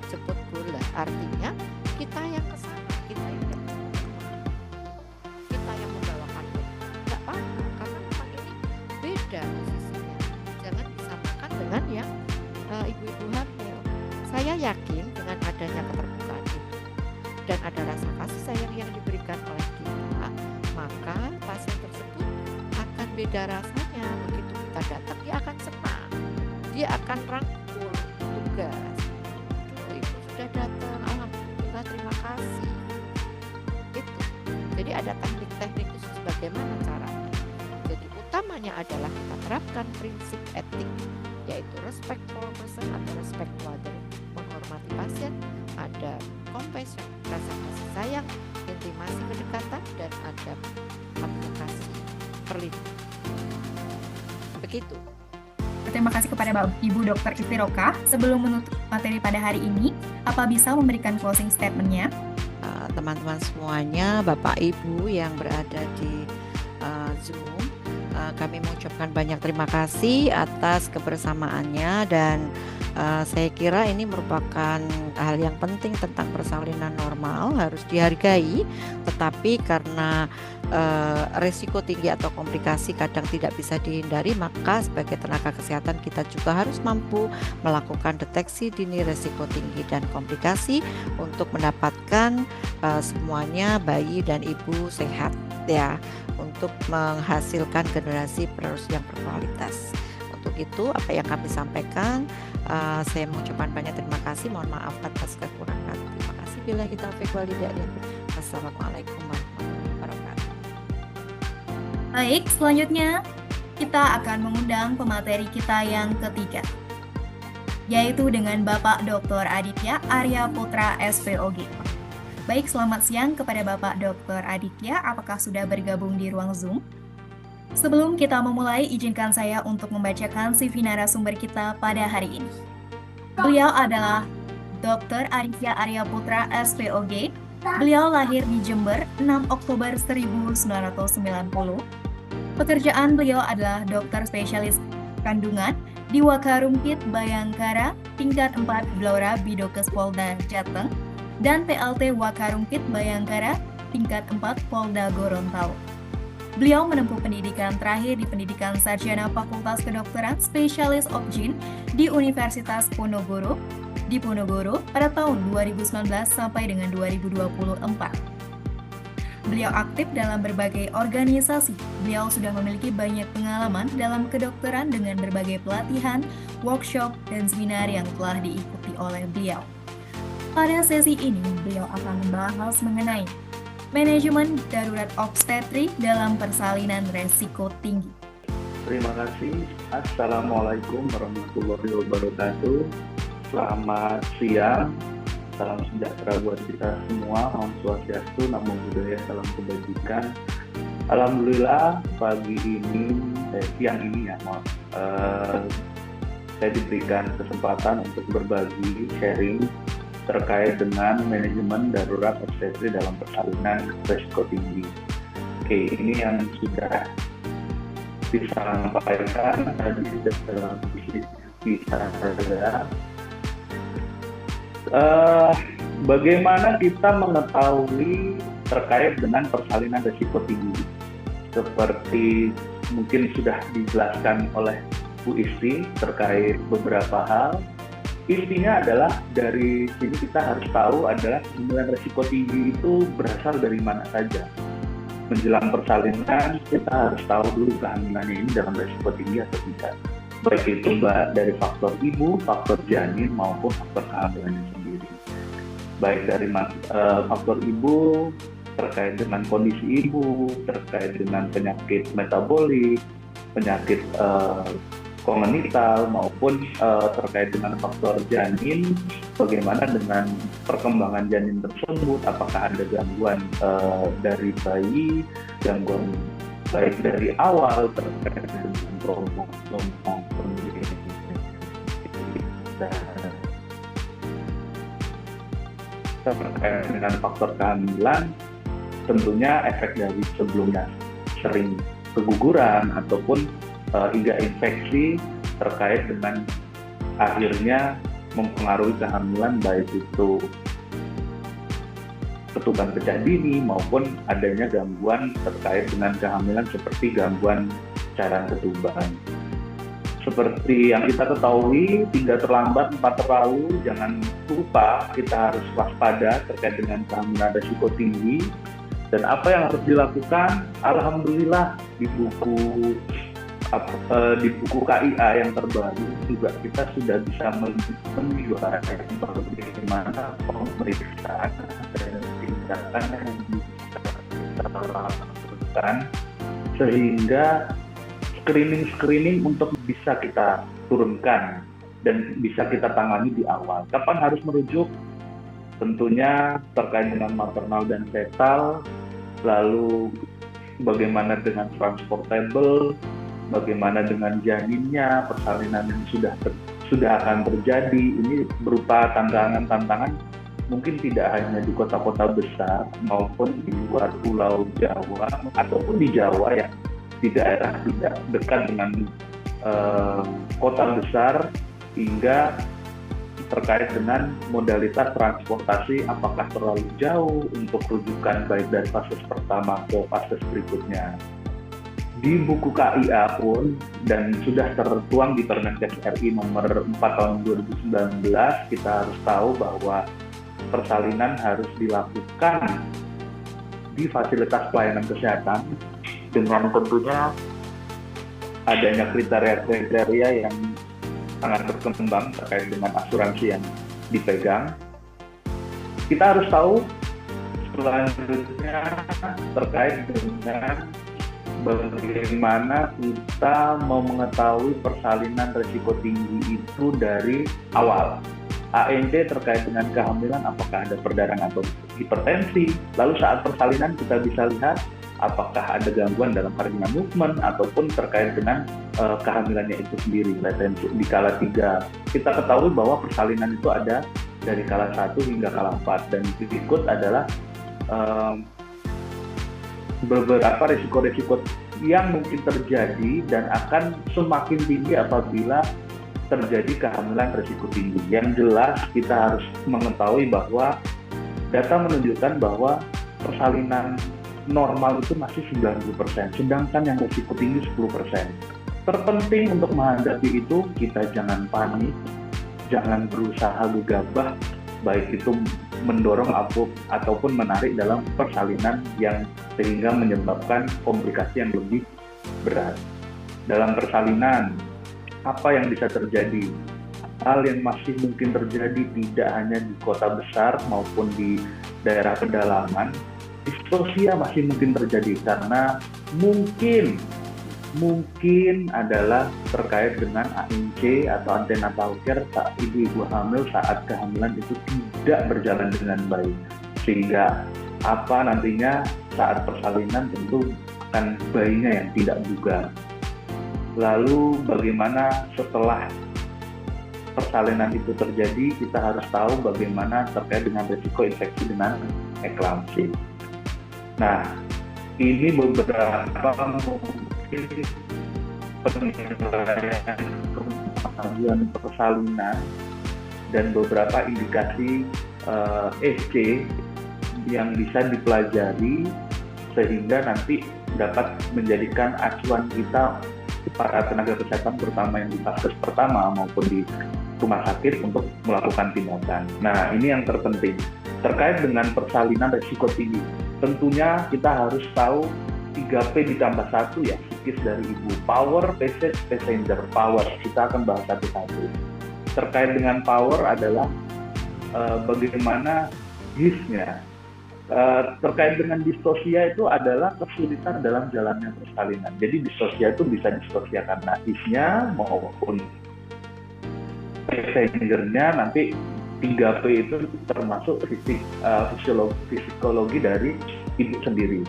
jemput bola. Artinya kita yang kesana, kita yang membawakan bola. Tidak apa-apa, karena memang ini beda posisinya. Jangan disamakan dengan yang ibu-ibu hamil. Saya yakin dengan adanya keterbukaan itu dan ada rasa kasih sayang yang diberikan oleh kita, maka pasien tersebut akan beda rasanya. Begitu kita datang, dia akan senang, dia akan rangkul tugas. Ibu sudah datang, alhamdulillah, terima kasih. Itu. Jadi ada teknik-teknik khusus bagaimana caranya. Jadi utamanya adalah kita terapkan prinsip etik, yaitu respect for person atau respect to other, menghormati pasien, ada compassion, rasa kasih sayang, intimasi kedekatan, dan ada advokasi perlindungan. Begitu. Terima kasih kepada Ibu Dr. Istiroka. Sebelum menutup materi pada hari ini, apa bisa memberikan closing statement-nya? Teman-teman semuanya, Bapak Ibu yang berada di Zoom, kami mengucapkan banyak terima kasih atas kebersamaannya, dan saya kira ini merupakan hal yang penting tentang persalinan normal, harus dihargai, tetapi karena resiko tinggi atau komplikasi kadang tidak bisa dihindari, maka sebagai tenaga kesehatan kita juga harus mampu melakukan deteksi dini resiko tinggi dan komplikasi untuk mendapatkan semuanya bayi dan ibu sehat ya, untuk menghasilkan generasi penerus yang berkualitas. Untuk itu apa yang kami sampaikan, saya mengucapkan banyak terima kasih, mohon maaf atas kekurangan. Terima kasih, billahi taufiq wal hidayah. Wassalamualaikum warahmatullahi wabarakatuh. Baik, selanjutnya kita akan mengundang pemateri kita yang ketiga, yaitu dengan Bapak Dr. Aditya Arya Putra, SPOG. Baik, selamat siang kepada Bapak Dr. Aditya, apakah sudah bergabung di ruang Zoom? Sebelum kita memulai, izinkan saya untuk membacakan CV narasumber kita pada hari ini. Beliau adalah Dr. Aditya Arya Putra, SPOG. Beliau lahir di Jember 6 Oktober 1990. Pekerjaan beliau adalah dokter spesialis kandungan di Wakarumpit, Bayangkara, tingkat 4 Blora Bidokes Polda Jateng, dan PLT Wakarumpit, Bayangkara, tingkat 4 Polda Gorontalo. Beliau menempuh pendidikan terakhir di pendidikan sarjana Fakultas Kedokteran Spesialis Obgyn di Universitas Ponorogo pada tahun 2019 sampai dengan 2024. Beliau aktif dalam berbagai organisasi. Beliau sudah memiliki banyak pengalaman dalam kedokteran dengan berbagai pelatihan, workshop, dan seminar yang telah diikuti oleh beliau. Pada sesi ini, beliau akan membahas mengenai manajemen darurat obstetrik dalam persalinan resiko tinggi. Terima kasih. Assalamualaikum warahmatullahi wabarakatuh. Selamat siang. Salam sejahtera buat kita semua. Om Swastiastu, Namo Buddhaya, salam kebajikan. Alhamdulillah pagi ini, siang ini ya, saya diberikan kesempatan untuk berbagi sharing terkait dengan manajemen darurat obstetri dalam persalinan resiko tinggi. Oke, ini yang sudah disampaikan tadi dalam bisa ada. Bagaimana kita mengetahui terkait dengan persalinan resiko tinggi? Seperti mungkin sudah dijelaskan oleh Bu Isti terkait beberapa hal. Intinya adalah dari sini kita harus tahu adalah persalinan resiko tinggi itu berasal dari mana saja. Menjelang persalinan kita harus tahu dulu kehamilannya ini dalam resiko tinggi atau tidak. Baik itu dari faktor ibu, faktor janin maupun faktor kehamilannya sendiri. Baik dari faktor ibu terkait dengan kondisi ibu, terkait dengan penyakit metabolik, penyakit kongenital maupun terkait dengan faktor janin, bagaimana dengan perkembangan janin tersebut, apakah ada gangguan dari bayi, gangguan baik dari awal terkait dengan kromosom terkait dengan faktor kehamilan, tentunya efek dari sebelumnya sering keguguran ataupun hingga infeksi terkait dengan akhirnya mempengaruhi kehamilan, baik itu ketuban pecah dini maupun adanya gangguan terkait dengan kehamilan seperti gangguan cairan ketuban. Seperti yang kita ketahui, 3 terlambat 4 terlalu. Jangan lupa kita harus waspada terkait dengan kehamilan risiko tinggi. Dan apa yang harus dilakukan? Alhamdulillah di buku KIA yang terbaru juga kita sudah bisa melihat bagaimana pemeriksaan dan tindakan yang bisa kita lakukan sehingga screening untuk bisa kita turunkan dan bisa kita tangani di awal. Kapan harus merujuk? Tentunya terkait dengan maternal dan fetal, lalu bagaimana dengan transportable, bagaimana dengan janinnya, persalinan yang sudah akan terjadi. Ini berupa tantangan-tantangan mungkin tidak hanya di kota-kota besar maupun di luar Pulau Jawa ataupun di Jawa yang di daerah tidak dekat dengan kota besar, hingga terkait dengan modalitas transportasi apakah terlalu jauh untuk rujukan baik dari fase pertama ke fase berikutnya. Di buku KIA pun dan sudah tertuang di Permenkes RI nomor 4 tahun 2019, kita harus tahu bahwa persalinan harus dilakukan di fasilitas pelayanan kesehatan dengan tentunya adanya kriteria-kriteria yang sangat berkembang terkait dengan asuransi yang dipegang. Kita harus tahu selanjutnya terkait dengan bagaimana kita mau mengetahui persalinan risiko tinggi itu dari awal. ANC terkait dengan kehamilan, apakah ada perdarahan atau hipertensi. Lalu saat persalinan kita bisa lihat apakah ada gangguan dalam vaginal movement ataupun terkait dengan kehamilannya itu sendiri. Di kala 3 kita ketahui bahwa persalinan itu ada dari kala 1 hingga kala 4, dan berikut adalah beberapa risiko-risiko yang mungkin terjadi dan akan semakin tinggi apabila terjadi kehamilan risiko tinggi. Yang jelas kita harus mengetahui bahwa data menunjukkan bahwa persalinan normal itu masih 90%, sedangkan yang risiko tinggi 10%. Terpenting untuk menghadapi itu, kita jangan panik, jangan berusaha gegabah, baik itu mendorong ataupun menarik dalam persalinan yang sehingga menyebabkan komplikasi yang lebih berat. Dalam persalinan, apa yang bisa terjadi? Hal yang masih mungkin terjadi tidak hanya di kota besar maupun di daerah pedalaman. Distosia masih mungkin terjadi karena mungkin adalah terkait dengan ANC atau antenatal care saat ibu-ibu hamil saat kehamilan itu tidak berjalan dengan baik, sehingga nantinya saat persalinan tentu akan bayinya yang tidak bugar. Lalu bagaimana setelah persalinan itu terjadi? Kita harus tahu bagaimana terkait dengan risiko infeksi dengan eklamsi. Nah, ini beberapa mungkin penilaian kemajuan persalinan dan beberapa indikasi SC yang bisa dipelajari sehingga nanti dapat menjadikan acuan kita para tenaga kesehatan, terutama yang di fase pertama maupun di rumah sakit, untuk melakukan tindakan. Nah, ini yang terpenting terkait dengan persalinan risiko tinggi. Tentunya kita harus tahu 3P ditambah 1 ya, psikis dari ibu. Power, passenger, power. Kita akan bahas satu-satu. Terkait dengan power adalah bagaimana HIS-nya. Terkait dengan distosia itu adalah kesulitan dalam jalannya persalinan. Jadi distosia itu bisa distosia karena HIS-nya maupun passenger-nya. Nanti 3P itu termasuk psikologi dari ibu sendiri.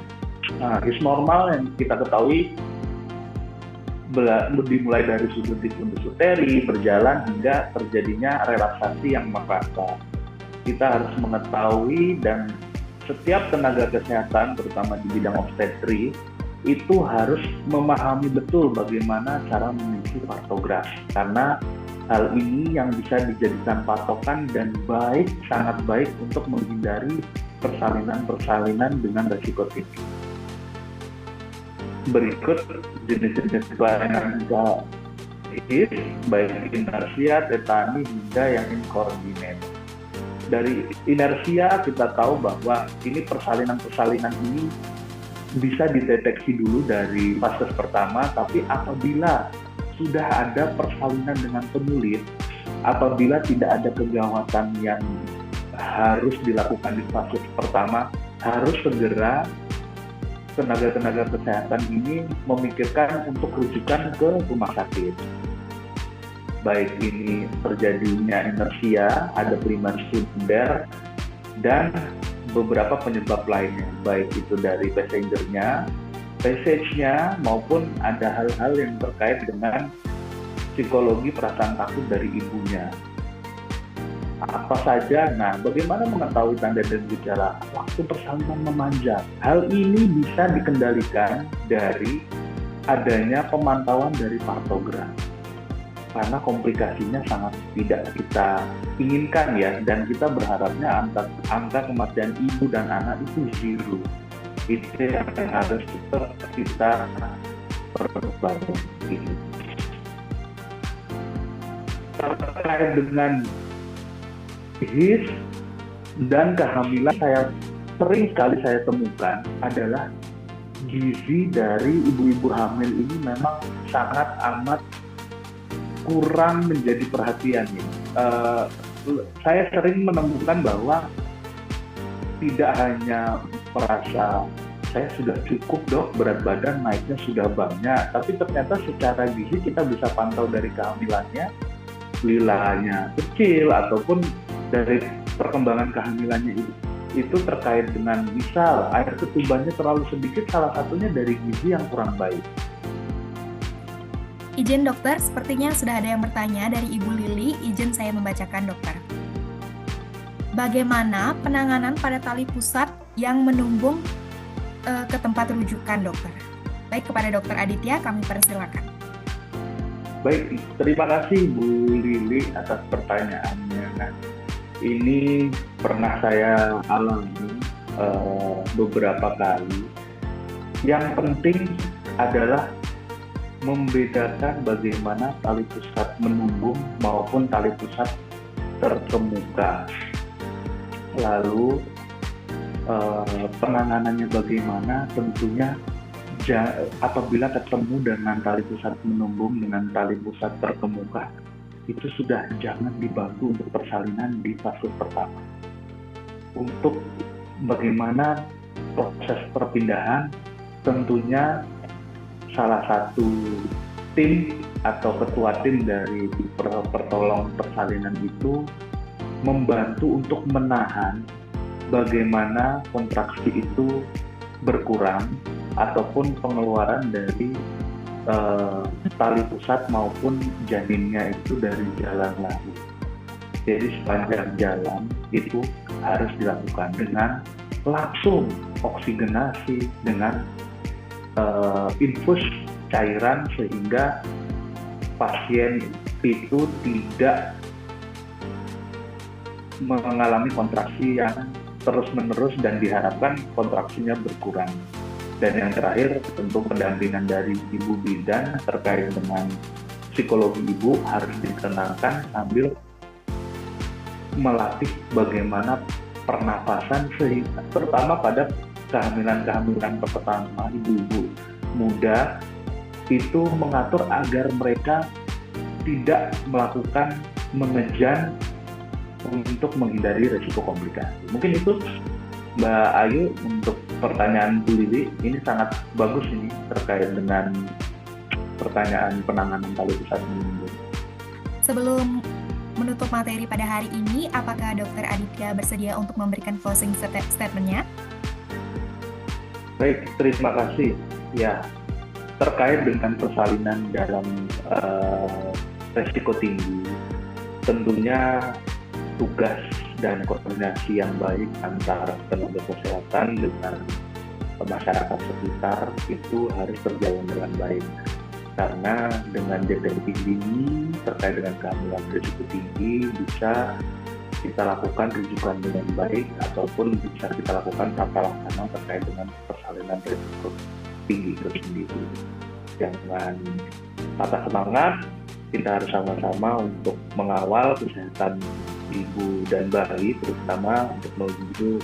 Nah, HIS normal yang kita ketahui dimulai dari sudut fundus uteri, berjalan hingga terjadinya relaksasi yang merata. Kita harus mengetahui, dan setiap tenaga kesehatan, terutama di bidang obstetri, itu harus memahami betul bagaimana cara mengisi partograf, karena hal ini yang bisa dijadikan patokan dan sangat baik untuk menghindari persalinan dengan resiko tinggi. Berikut jenis-jenis kelainan HIS, baik inersia, tetani, hingga yang inkoordinat. Dari inersia kita tahu bahwa ini persalinan ini bisa dideteksi dulu dari fase pertama, tapi apabila sudah ada persalinan dengan penyulit, apabila tidak ada kegawatan yang harus dilakukan di fase pertama, harus segera tenaga-tenaga kesehatan ini memikirkan untuk rujukan ke rumah sakit. Baik ini terjadinya inersia, ada primer sekunder, dan beberapa penyebab lainnya, baik itu dari passage-nya, maupun ada hal-hal yang terkait dengan psikologi perasaan takut dari ibunya. Apa saja? Nah, bagaimana mengetahui tanda dan gejala waktu persalinan memanjang? Hal ini bisa dikendalikan dari adanya pemantauan dari partograf, karena komplikasinya sangat tidak kita inginkan ya, dan kita berharapnya angka kematian ibu dan anak itu zero. Itu yang harus kita perbaiki. Terkait dengan HIS dan kehamilan, sering sekali saya temukan adalah gizi dari ibu-ibu hamil ini memang sangat amat kurang menjadi perhatian ya. Saya sering menemukan bahwa tidak hanya merasa saya sudah cukup dok, berat badan naiknya sudah banyak, tapi ternyata secara gizi kita bisa pantau dari kehamilannya, lilanya kecil, ataupun dari perkembangan kehamilannya itu terkait dengan misal air ketubannya terlalu sedikit, salah satunya dari gizi yang kurang baik. Izin dokter, sepertinya sudah ada yang bertanya dari Ibu Lili. Izin saya membacakan dokter. Bagaimana penanganan pada tali pusat yang menumbung ke tempat rujukan dokter? Baik, kepada dokter Aditya kami persilakan. Baik, terima kasih Bu Lili atas pertanyaannya. Nah, ini pernah saya alami beberapa kali. Yang penting adalah membedakan bagaimana tali pusat menumbung maupun tali pusat terkemuka. Lalu penanganannya bagaimana? Tentunya apabila ketemu dengan tali pusat menumbung dengan tali pusat terkemuka, itu sudah jangan dibantu untuk persalinan di fase pertama. Untuk bagaimana proses perpindahan, tentunya salah satu tim atau ketua tim dari pertolong persalinan itu membantu untuk menahan bagaimana kontraksi itu berkurang ataupun pengeluaran dari tali pusat maupun janinnya itu dari jalan lahir. Jadi sepanjang jalan itu harus dilakukan dengan langsung oksigenasi dengan infus cairan sehingga pasien itu tidak mengalami kontraksi yang terus-menerus dan diharapkan kontraksinya berkurang. Dan yang terakhir tentu pendampingan dari ibu bidan terkait dengan psikologi ibu harus ditenangkan sambil melatih bagaimana pernapasan terutama pada kehamilan pertama ibu-ibu muda itu mengatur agar mereka tidak melakukan mengejan untuk menghindari risiko komplikasi. Mungkin itu Mbak Ayu untuk pertanyaan Bu Lili, ini sangat bagus ini terkait dengan pertanyaan penanganan tali pusat menumbung. Sebelum menutup materi pada hari ini, apakah Dr. Aditya bersedia untuk memberikan closing statement-nya? Baik, terima kasih. Ya, terkait dengan persalinan dalam resiko tinggi, tentunya tugas dan koordinasi yang baik antara tenaga kesehatan dengan masyarakat sekitar itu harus berjalan dengan baik. Karena dengan deteksi dini terkait dengan kehamilan risiko tinggi bisa kita lakukan rujukan dengan baik ataupun bisa kita lakukan tata laksana terkait dengan persalinan risiko tinggi itu sendiri. Jangan patah semangat, kita harus sama-sama untuk mengawal kesehatan ibu dan bayi, terutama untuk menuju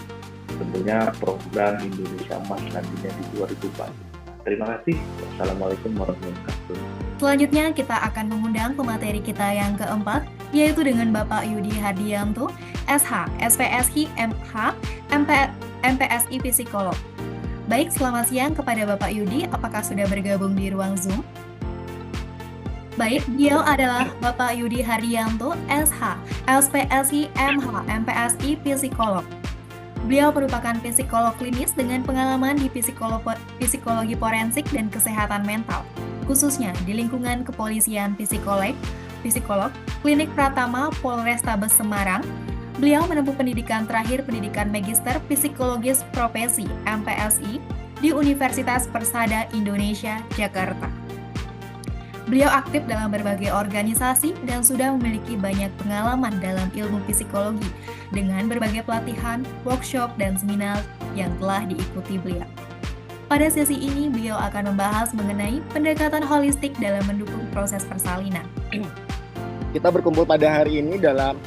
tentunya program Indonesia Emas nantinya di 2040. Terima kasih. Wassalamualaikum warahmatullahi wabarakatuh. Selanjutnya kita akan mengundang pemateri kita yang keempat, yaitu dengan Bapak Yudi Hardianto, SH, SPSI, MH, MPSI Psikolog. Baik, selamat siang kepada Bapak Yudi, apakah sudah bergabung di ruang Zoom? Baik, beliau adalah Bapak Yudi Hardianto, SH, SPSI, MH, MPSI Psikolog. Beliau merupakan psikolog klinis dengan pengalaman di psikologi forensik dan kesehatan mental, khususnya di lingkungan kepolisian psikolog, Klinik Pratama Polrestabes Semarang. Beliau menempuh pendidikan Magister Psikologis Profesi (MPSI) di Universitas Persada Indonesia, Jakarta. Beliau aktif dalam berbagai organisasi dan sudah memiliki banyak pengalaman dalam ilmu psikologi dengan berbagai pelatihan, workshop, dan seminar yang telah diikuti beliau. Pada sesi ini, beliau akan membahas mengenai pendekatan holistik dalam mendukung proses persalinan. Kita berkumpul pada hari ini dalam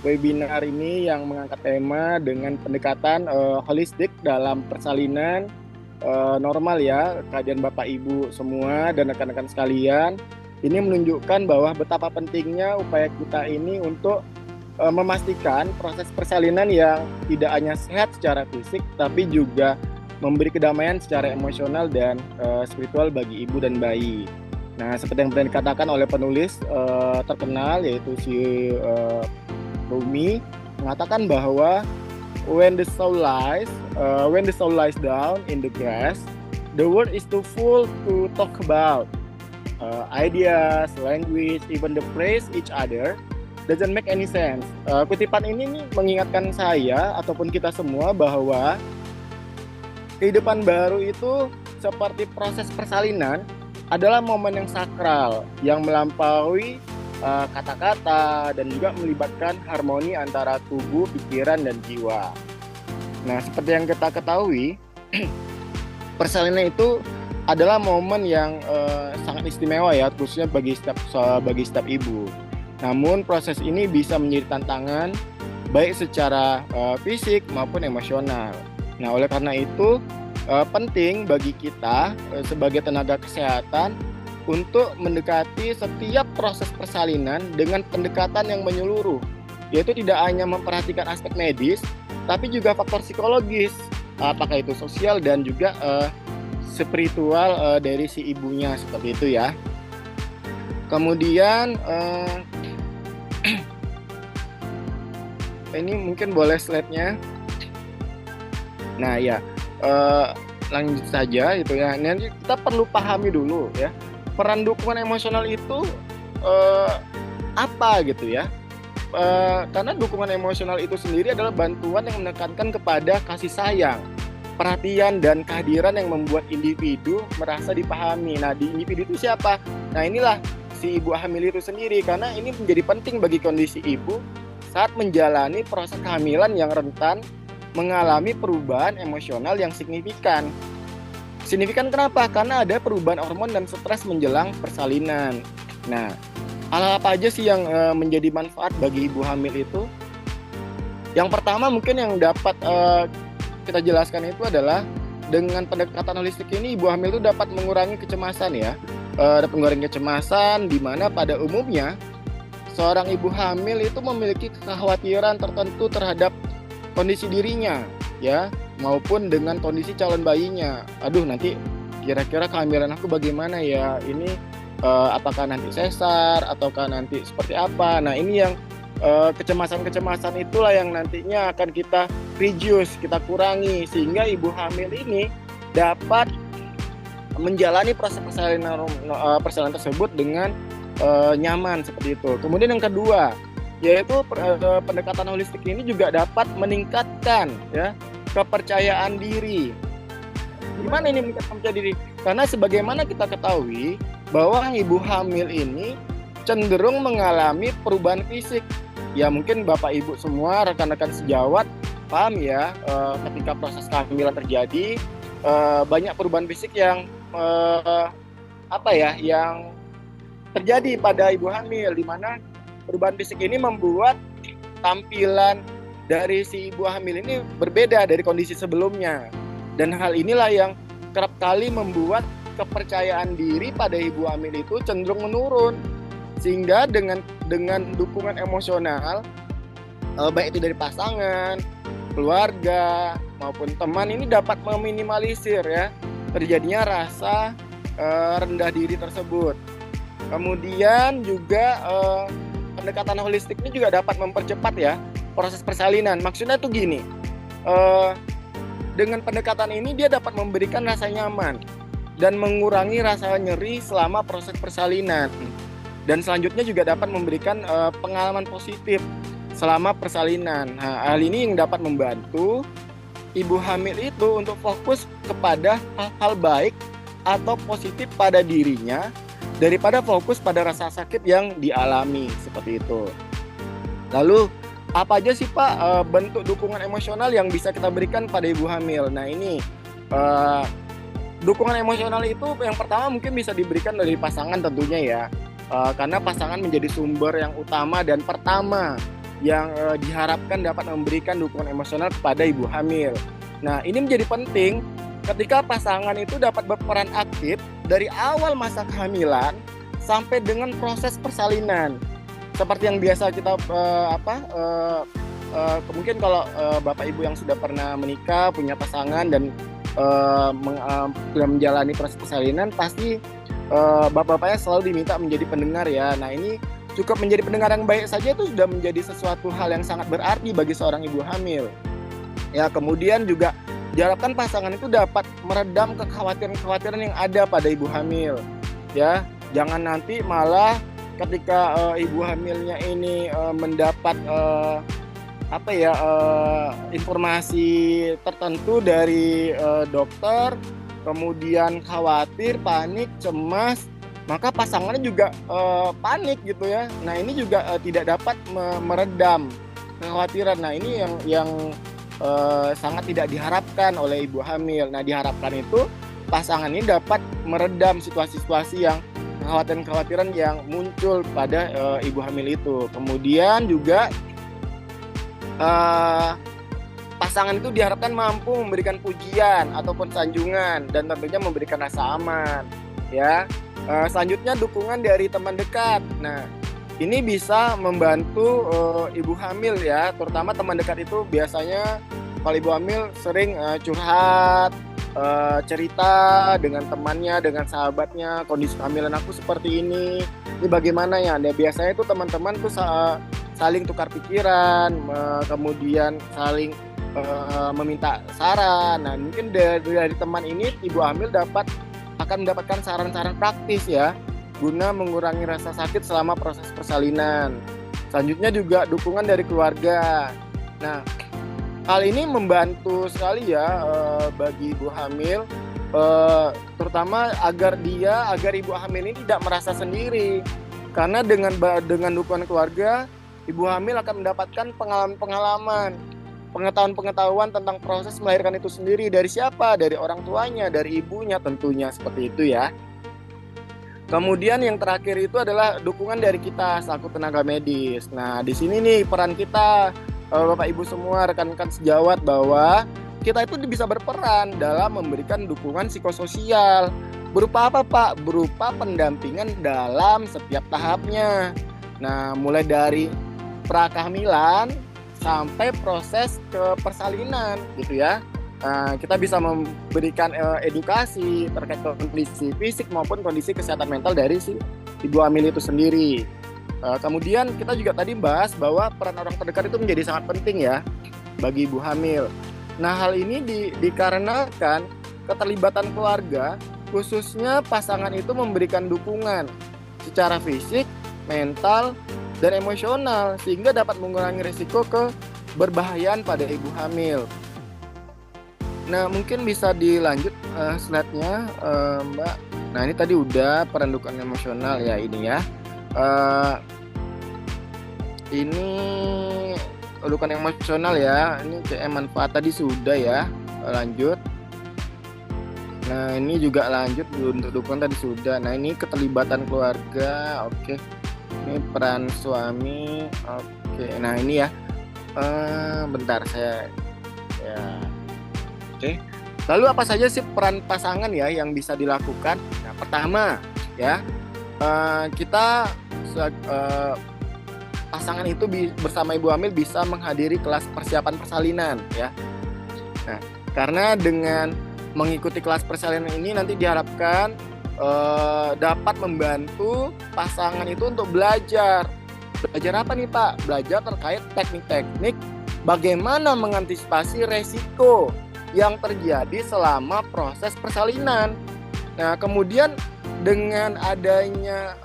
webinar ini yang mengangkat tema dengan pendekatan holistik dalam persalinan normal ya, kehadiran Bapak Ibu semua dan rekan-rekan sekalian. Ini menunjukkan bahwa betapa pentingnya upaya kita ini untuk memastikan proses persalinan yang tidak hanya sehat secara fisik, tapi juga memberi kedamaian secara emosional dan spiritual bagi ibu dan bayi. Nah, seperti yang pernah dikatakan oleh penulis terkenal yaitu si Rumi, mengatakan bahwa when the soul lies down in the grass, the world is too full to talk about. Ideas, language, even the praise each other doesn't make any sense. Kutipan ini nih mengingatkan saya ataupun kita semua bahwa kehidupan baru itu seperti proses persalinan adalah momen yang sakral yang melampaui kata-kata dan juga melibatkan harmoni antara tubuh, pikiran, dan jiwa. Nah, seperti yang kita ketahui, persalinan itu adalah momen yang sangat istimewa ya, khususnya bagi setiap ibu. Namun proses ini bisa menjadi tantangan baik secara fisik maupun emosional. Nah, oleh karena itu penting bagi kita sebagai tenaga kesehatan untuk mendekati setiap proses persalinan dengan pendekatan yang menyeluruh, yaitu tidak hanya memperhatikan aspek medis, tapi juga faktor psikologis, apakah itu sosial dan juga spiritual dari si ibunya, seperti itu ya. Kemudian ini mungkin boleh slide-nya. Nah ya, lanjut saja gitu ya. Nanti kita perlu pahami dulu ya, peran dukungan emosional itu apa gitu ya. Karena dukungan emosional itu sendiri adalah bantuan yang menekankan kepada kasih sayang, perhatian, dan kehadiran yang membuat individu merasa dipahami. Nah, di individu itu siapa? Nah, inilah si ibu hamil itu sendiri, karena ini menjadi penting bagi kondisi ibu saat menjalani proses kehamilan yang rentan mengalami perubahan emosional yang signifikan. Signifikan kenapa? Karena ada perubahan hormon dan stres menjelang persalinan. Nah, hal apa aja sih yang menjadi manfaat bagi ibu hamil itu? Yang pertama mungkin yang dapat kita jelaskan itu adalah dengan pendekatan holistik ini ibu hamil itu dapat mengurangi kecemasan ya. Dapat mengurangi kecemasan di mana pada umumnya seorang ibu hamil itu memiliki kekhawatiran tertentu terhadap kondisi dirinya ya, maupun dengan kondisi calon bayinya. Aduh, nanti kira-kira kehamilan aku bagaimana ya? Ini apakah nanti sesar ataukah nanti seperti apa? Nah, ini yang kecemasan-kecemasan itulah yang nantinya akan kita reduce, kita kurangi, sehingga ibu hamil ini dapat menjalani proses persalinan tersebut dengan nyaman seperti itu. Kemudian yang kedua, yaitu pendekatan holistik ini juga dapat meningkatkan ya kepercayaan diri. Gimana ini meningkatkan kepercayaan diri? Karena sebagaimana kita ketahui bahwa ibu hamil ini cenderung mengalami perubahan fisik. Ya mungkin Bapak Ibu semua, rekan-rekan sejawat paham ya, ketika proses kehamilan terjadi banyak perubahan fisik yang yang terjadi pada ibu hamil, di mana perubahan fisik ini membuat tampilan dari si ibu hamil ini berbeda dari kondisi sebelumnya. Dan hal inilah yang kerap kali membuat kepercayaan diri pada ibu hamil itu cenderung menurun. Sehingga dengan dukungan emosional, baik itu dari pasangan, keluarga, maupun teman, ini dapat meminimalisir ya terjadinya rasa rendah diri tersebut. Kemudian juga pendekatan holistik ini juga dapat mempercepat ya proses persalinan. Maksudnya tuh gini, dengan pendekatan ini dia dapat memberikan rasa nyaman dan mengurangi rasa nyeri selama proses persalinan. Dan selanjutnya juga dapat memberikan pengalaman positif selama persalinan. Nah, hal ini yang dapat membantu ibu hamil itu untuk fokus kepada hal-hal baik atau positif pada dirinya daripada fokus pada rasa sakit yang dialami, seperti itu. Lalu apa aja sih Pak bentuk dukungan emosional yang bisa kita berikan pada ibu hamil? Nah ini dukungan emosional itu yang pertama mungkin bisa diberikan dari pasangan tentunya ya, karena pasangan menjadi sumber yang utama dan pertama yang diharapkan dapat memberikan dukungan emosional kepada ibu hamil. Nah ini menjadi penting ketika pasangan itu dapat berperan aktif dari awal masa kehamilan sampai dengan proses persalinan. Seperti yang biasa kita mungkin kalau Bapak Ibu yang sudah pernah menikah, punya pasangan dan menjalani proses persalinan, pasti bapak-bapaknya selalu diminta menjadi pendengar ya. Nah ini cukup menjadi pendengar yang baik saja itu sudah menjadi sesuatu hal yang sangat berarti bagi seorang ibu hamil. Ya kemudian juga diharapkan pasangan itu dapat meredam kekhawatiran-kekhawatiran yang ada pada ibu hamil. Ya jangan nanti malah ketika ibu hamilnya ini mendapat informasi tertentu dari dokter, kemudian khawatir, panik, cemas, maka pasangannya juga panik gitu ya. Nah ini juga tidak dapat meredam kekhawatiran. Nah ini yang sangat tidak diharapkan oleh ibu hamil. Nah diharapkan itu pasangan ini dapat meredam situasi-situasi yang kekhawatiran-kekhawatiran yang muncul pada ibu hamil itu. Kemudian juga pasangan itu diharapkan mampu memberikan pujian ataupun sanjungan dan tentunya memberikan rasa aman. Ya, selanjutnya dukungan dari teman dekat. Nah, ini bisa membantu ibu hamil ya, terutama teman dekat itu biasanya kalau ibu hamil sering curhat. Cerita dengan temannya, dengan sahabatnya, kondisi kehamilan aku seperti ini bagaimana ya? Nah, biasanya itu teman-teman tuh saling tukar pikiran, kemudian saling meminta saran. Nah, mungkin dari teman ini ibu hamil akan mendapatkan saran-saran praktis ya, guna mengurangi rasa sakit selama proses persalinan. Selanjutnya juga dukungan dari keluarga. Nah, hal ini membantu sekali ya bagi ibu hamil, terutama agar ibu hamil ini tidak merasa sendiri. Karena dengan dukungan keluarga, ibu hamil akan mendapatkan pengalaman-pengalaman, pengetahuan-pengetahuan tentang proses melahirkan itu sendiri. Dari siapa? Dari orang tuanya, dari ibunya tentunya, seperti itu ya. Kemudian yang terakhir itu adalah dukungan dari kita selaku tenaga medis. Nah, di sini nih peran kita, Bapak Ibu semua, rekan-rekan sejawat, bahwa kita itu bisa berperan dalam memberikan dukungan psikososial. Berupa apa Pak? Berupa pendampingan dalam setiap tahapnya. Nah, mulai dari prakehamilan sampai proses ke persalinan gitu ya. Nah, kita bisa memberikan edukasi terkait kondisi fisik maupun kondisi kesehatan mental dari si ibu hamil itu sendiri. Kemudian kita juga tadi bahas bahwa peran orang terdekat itu menjadi sangat penting ya bagi ibu hamil. Nah hal ini dikarenakan keterlibatan keluarga khususnya pasangan itu memberikan dukungan secara fisik, mental, dan emosional sehingga dapat mengurangi risiko keberbahayaan pada ibu hamil. Nah, mungkin bisa dilanjut slide-nya, Mbak. Nah, ini tadi udah peran dukungan emosional ya ini ya. Ini dukungan emosional ya. Ini CM manfaat tadi sudah ya. Lanjut. Nah, ini juga lanjut untuk dukungan tadi sudah. Nah, ini keterlibatan keluarga. Oke. Ini peran suami. Oke. Nah, ini ya. Bentar saya ya. Oke. Lalu apa saja sih peran pasangan ya yang bisa dilakukan? Nah, pertama ya, kita pasangan itu bersama ibu hamil bisa menghadiri kelas persiapan persalinan ya. Nah, karena dengan mengikuti kelas persalinan ini nanti diharapkan dapat membantu pasangan itu untuk belajar. Belajar apa nih Pak? Belajar terkait teknik-teknik bagaimana mengantisipasi resiko yang terjadi selama proses persalinan. Nah, kemudian dengan adanya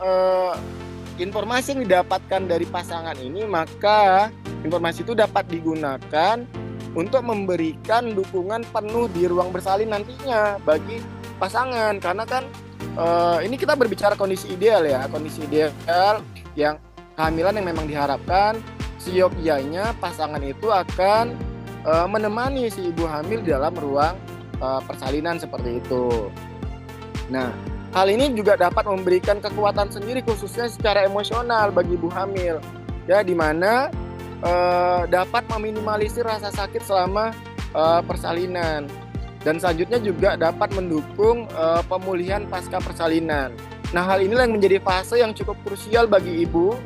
informasi yang didapatkan dari pasangan ini, maka informasi itu dapat digunakan untuk memberikan dukungan penuh di ruang bersalin nantinya bagi pasangan. Karena kan ini kita berbicara kondisi ideal ya, kondisi ideal yang kehamilan yang memang diharapkan seyogyanya pasangan itu akan menemani si ibu hamil dalam ruang persalinan seperti itu. Nah, hal ini juga dapat memberikan kekuatan sendiri khususnya secara emosional bagi ibu hamil ya, di mana dapat meminimalisir rasa sakit selama persalinan, dan selanjutnya juga dapat mendukung pemulihan pasca persalinan. Nah, hal inilah yang menjadi fase yang cukup krusial bagi ibu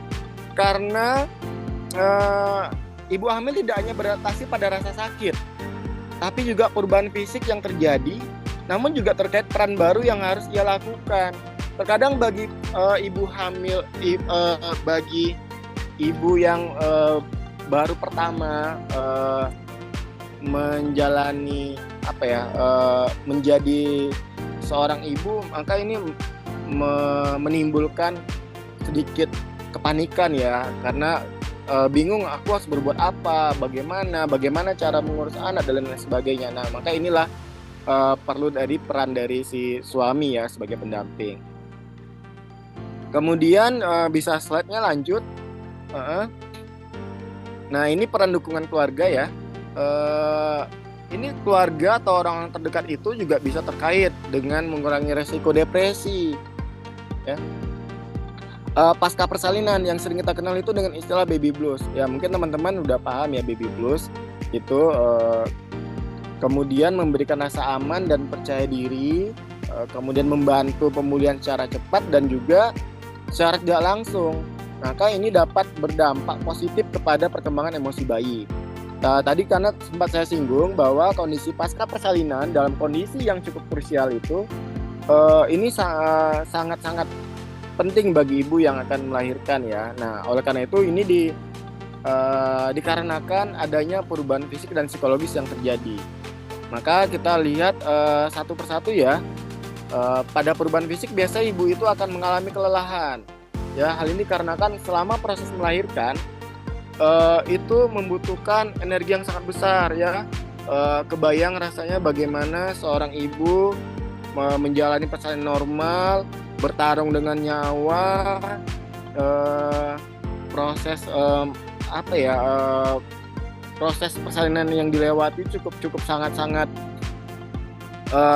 karena ibu hamil tidak hanya beradaptasi pada rasa sakit, tapi juga perubahan fisik yang terjadi, namun juga terkait peran baru yang harus ia lakukan. Terkadang bagi ibu hamil, bagi ibu yang baru pertama menjalani menjadi seorang ibu, maka ini menimbulkan sedikit kepanikan ya, karena bingung aku harus berbuat apa, bagaimana cara mengurus anak dan lain sebagainya. Nah, maka inilah perlu dari peran dari si suami ya sebagai pendamping. Kemudian bisa slide-nya lanjut. Nah, ini peran dukungan keluarga ya. Ini keluarga atau orang terdekat itu juga bisa terkait dengan mengurangi resiko depresi ya. Pasca persalinan yang sering kita kenal itu dengan istilah baby blues ya, mungkin teman-teman udah paham ya. Baby blues itu kemudian memberikan rasa aman dan percaya diri, kemudian membantu pemulihan secara cepat dan juga secara tidak langsung. Maka ini dapat berdampak positif kepada perkembangan emosi bayi. Tadi karena sempat saya singgung bahwa kondisi pasca persalinan dalam kondisi yang cukup krusial itu ini sangat-sangat penting bagi ibu yang akan melahirkan ya. Nah, oleh karena itu ini dikarenakan adanya perubahan fisik dan psikologis yang terjadi. Maka kita lihat satu persatu ya. Pada perubahan fisik biasa ibu itu akan mengalami kelelahan. Ya, hal ini dikarenakan selama proses melahirkan itu membutuhkan energi yang sangat besar ya. Kebayang rasanya bagaimana seorang ibu menjalani persalinan normal, bertarung dengan nyawa, proses proses persalinan yang dilewati cukup sangat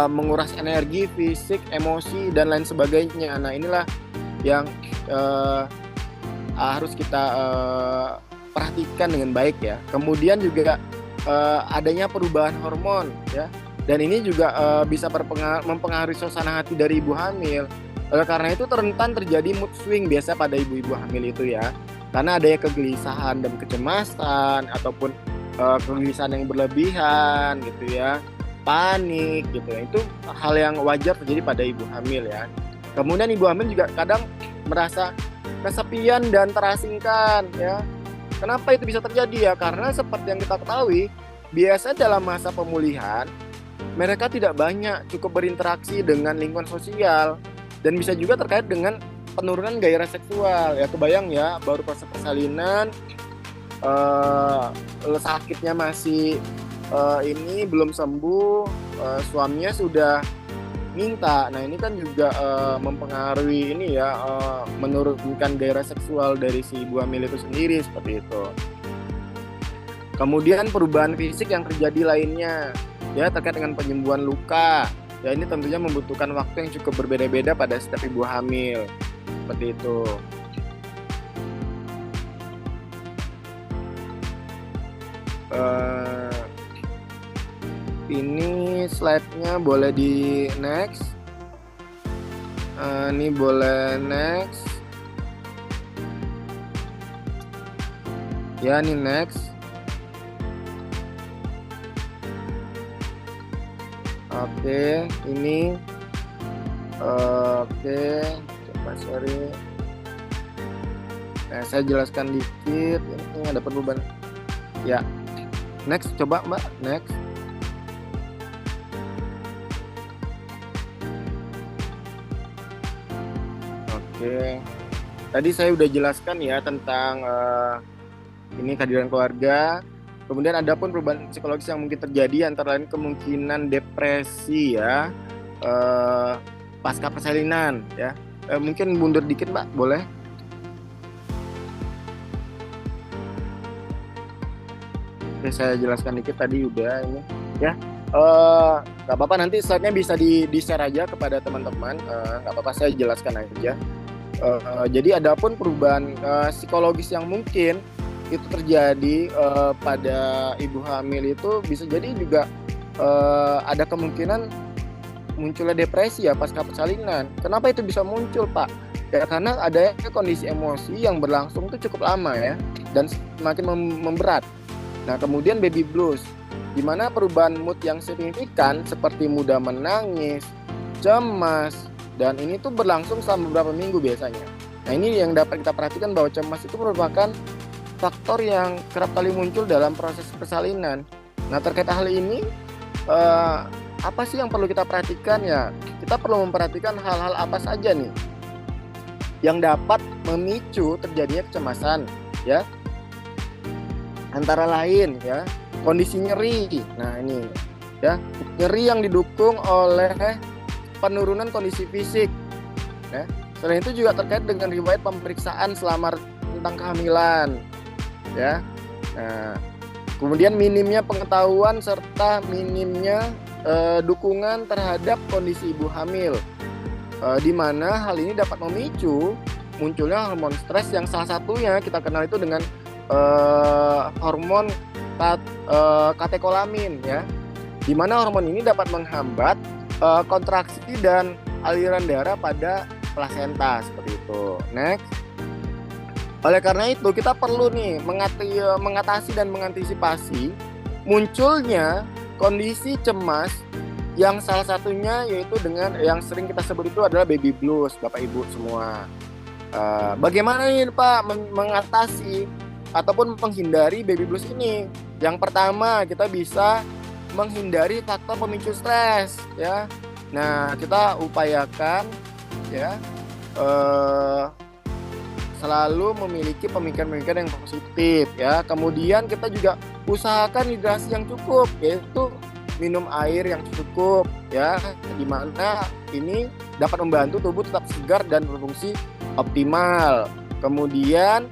menguras energi, fisik, emosi dan lain sebagainya. Nah, inilah yang harus kita perhatikan dengan baik ya. Kemudian juga adanya perubahan hormon ya, dan ini juga bisa mempengaruhi suasana hati dari ibu hamil. Oleh karena itu rentan terjadi mood swing biasa pada ibu-ibu hamil itu ya, karena adanya kegelisahan dan kecemasan ataupun kegelisahan yang berlebihan gitu ya, panik gitu ya. Itu hal yang wajar terjadi pada ibu hamil ya. Kemudian ibu hamil juga kadang merasa kesepian dan terasingkan ya. Kenapa itu bisa terjadi ya? Karena seperti yang kita ketahui, biasa dalam masa pemulihan mereka tidak banyak cukup berinteraksi dengan lingkungan sosial, dan bisa juga terkait dengan penurunan gairah seksual. Ya kebayang ya, baru proses persalinan, sakitnya masih ini belum sembuh, suaminya sudah minta. Nah ini kan juga mempengaruhi ini ya, menurunkan gairah seksual dari si ibu hamil itu sendiri, seperti itu. Kemudian perubahan fisik yang terjadi lainnya ya terkait dengan penyembuhan luka. Ya ini tentunya membutuhkan waktu yang cukup berbeda-beda pada setiap ibu hamil, seperti itu. Ini slide-nya boleh di next. Ini boleh next. Ya, ini next. Oke, ini. Oke, coba sorry. Nah, saya jelaskan dikit. Ini ada perubahan. Ya, next, coba Mbak, next. Oke, tadi saya udah jelaskan ya tentang ini kehadiran keluarga. Kemudian ada pun perubahan psikologis yang mungkin terjadi, antara lain kemungkinan depresi ya, pasca persalinan ya. Mungkin mundur dikit Mbak, boleh? Oke, saya jelaskan dikit tadi udah ini ya. Nggak apa-apa, nanti slide-nya bisa di-share aja kepada teman-teman. Nggak apa-apa, saya jelaskan aja. Jadi ada pun perubahan psikologis yang mungkin itu terjadi pada ibu hamil itu bisa jadi juga ada kemungkinan munculnya depresi ya pasca persalinan. Kenapa itu bisa muncul, Pak? Ya karena ada kondisi emosi yang berlangsung itu cukup lama ya, dan semakin memberat. Nah kemudian baby blues, di mana perubahan mood yang signifikan seperti mudah menangis, cemas, dan ini tuh berlangsung selama beberapa minggu biasanya. Nah ini yang dapat kita perhatikan, bahwa cemas itu merupakan faktor yang kerap kali muncul dalam proses persalinan. Nah terkait hal ini, apa sih yang perlu kita perhatikan ya? Kita perlu memperhatikan hal-hal apa saja nih yang dapat memicu terjadinya kecemasan ya. Antara lain ya, kondisi nyeri. Nah ini ya, nyeri yang didukung oleh penurunan kondisi fisik ya. Selain itu juga terkait dengan riwayat pemeriksaan selama tentang kehamilan ya. Nah, kemudian minimnya pengetahuan serta minimnya dukungan terhadap kondisi ibu hamil, di mana hal ini dapat memicu munculnya hormon stres yang salah satunya kita kenal itu dengan hormon katekolamin ya, di mana hormon ini dapat menghambat kontraksi dan aliran darah pada plasenta, seperti itu. Next. Oleh karena itu kita perlu nih mengatasi dan mengantisipasi munculnya kondisi cemas yang salah satunya yaitu dengan yang sering kita sebut itu adalah baby blues, Bapak Ibu semua. Bagaimana nih Pak mengatasi ataupun menghindari baby blues ini? Yang pertama, kita bisa menghindari faktor pemicu stres ya. Nah, kita upayakan ya selalu memiliki pemikiran-pemikiran yang positif ya. Kemudian kita juga usahakan hidrasi yang cukup, yaitu minum air yang cukup ya, di mana ini dapat membantu tubuh tetap segar dan berfungsi optimal. Kemudian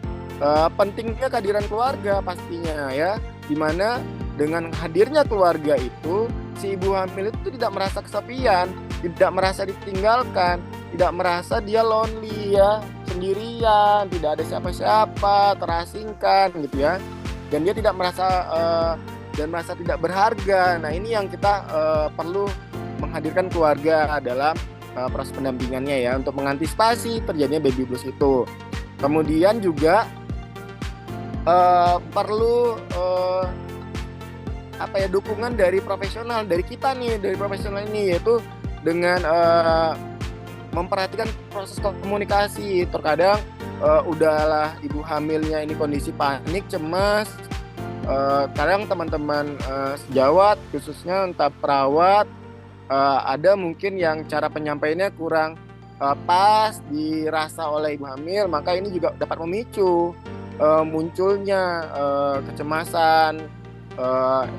pentingnya kehadiran keluarga pastinya ya, di mana dengan hadirnya keluarga itu si ibu hamil itu tidak merasa kesepian, tidak merasa ditinggalkan, tidak merasa dia lonely ya, sendirian, tidak ada siapa-siapa, terasingkan gitu ya, dan dia tidak merasa tidak berharga. Nah ini yang kita perlu menghadirkan keluarga dalam proses pendampingannya ya, untuk mengantisipasi terjadinya baby blues itu. Kemudian juga perlu dukungan dari profesional, dari kita nih, dari profesional ini, yaitu dengan memperhatikan proses komunikasi. Terkadang udahlah ibu hamilnya ini kondisi panik, cemas, kadang teman-teman sejawat khususnya entah perawat ada mungkin yang cara penyampaiannya kurang pas dirasa oleh ibu hamil, maka ini juga dapat memicu munculnya kecemasan,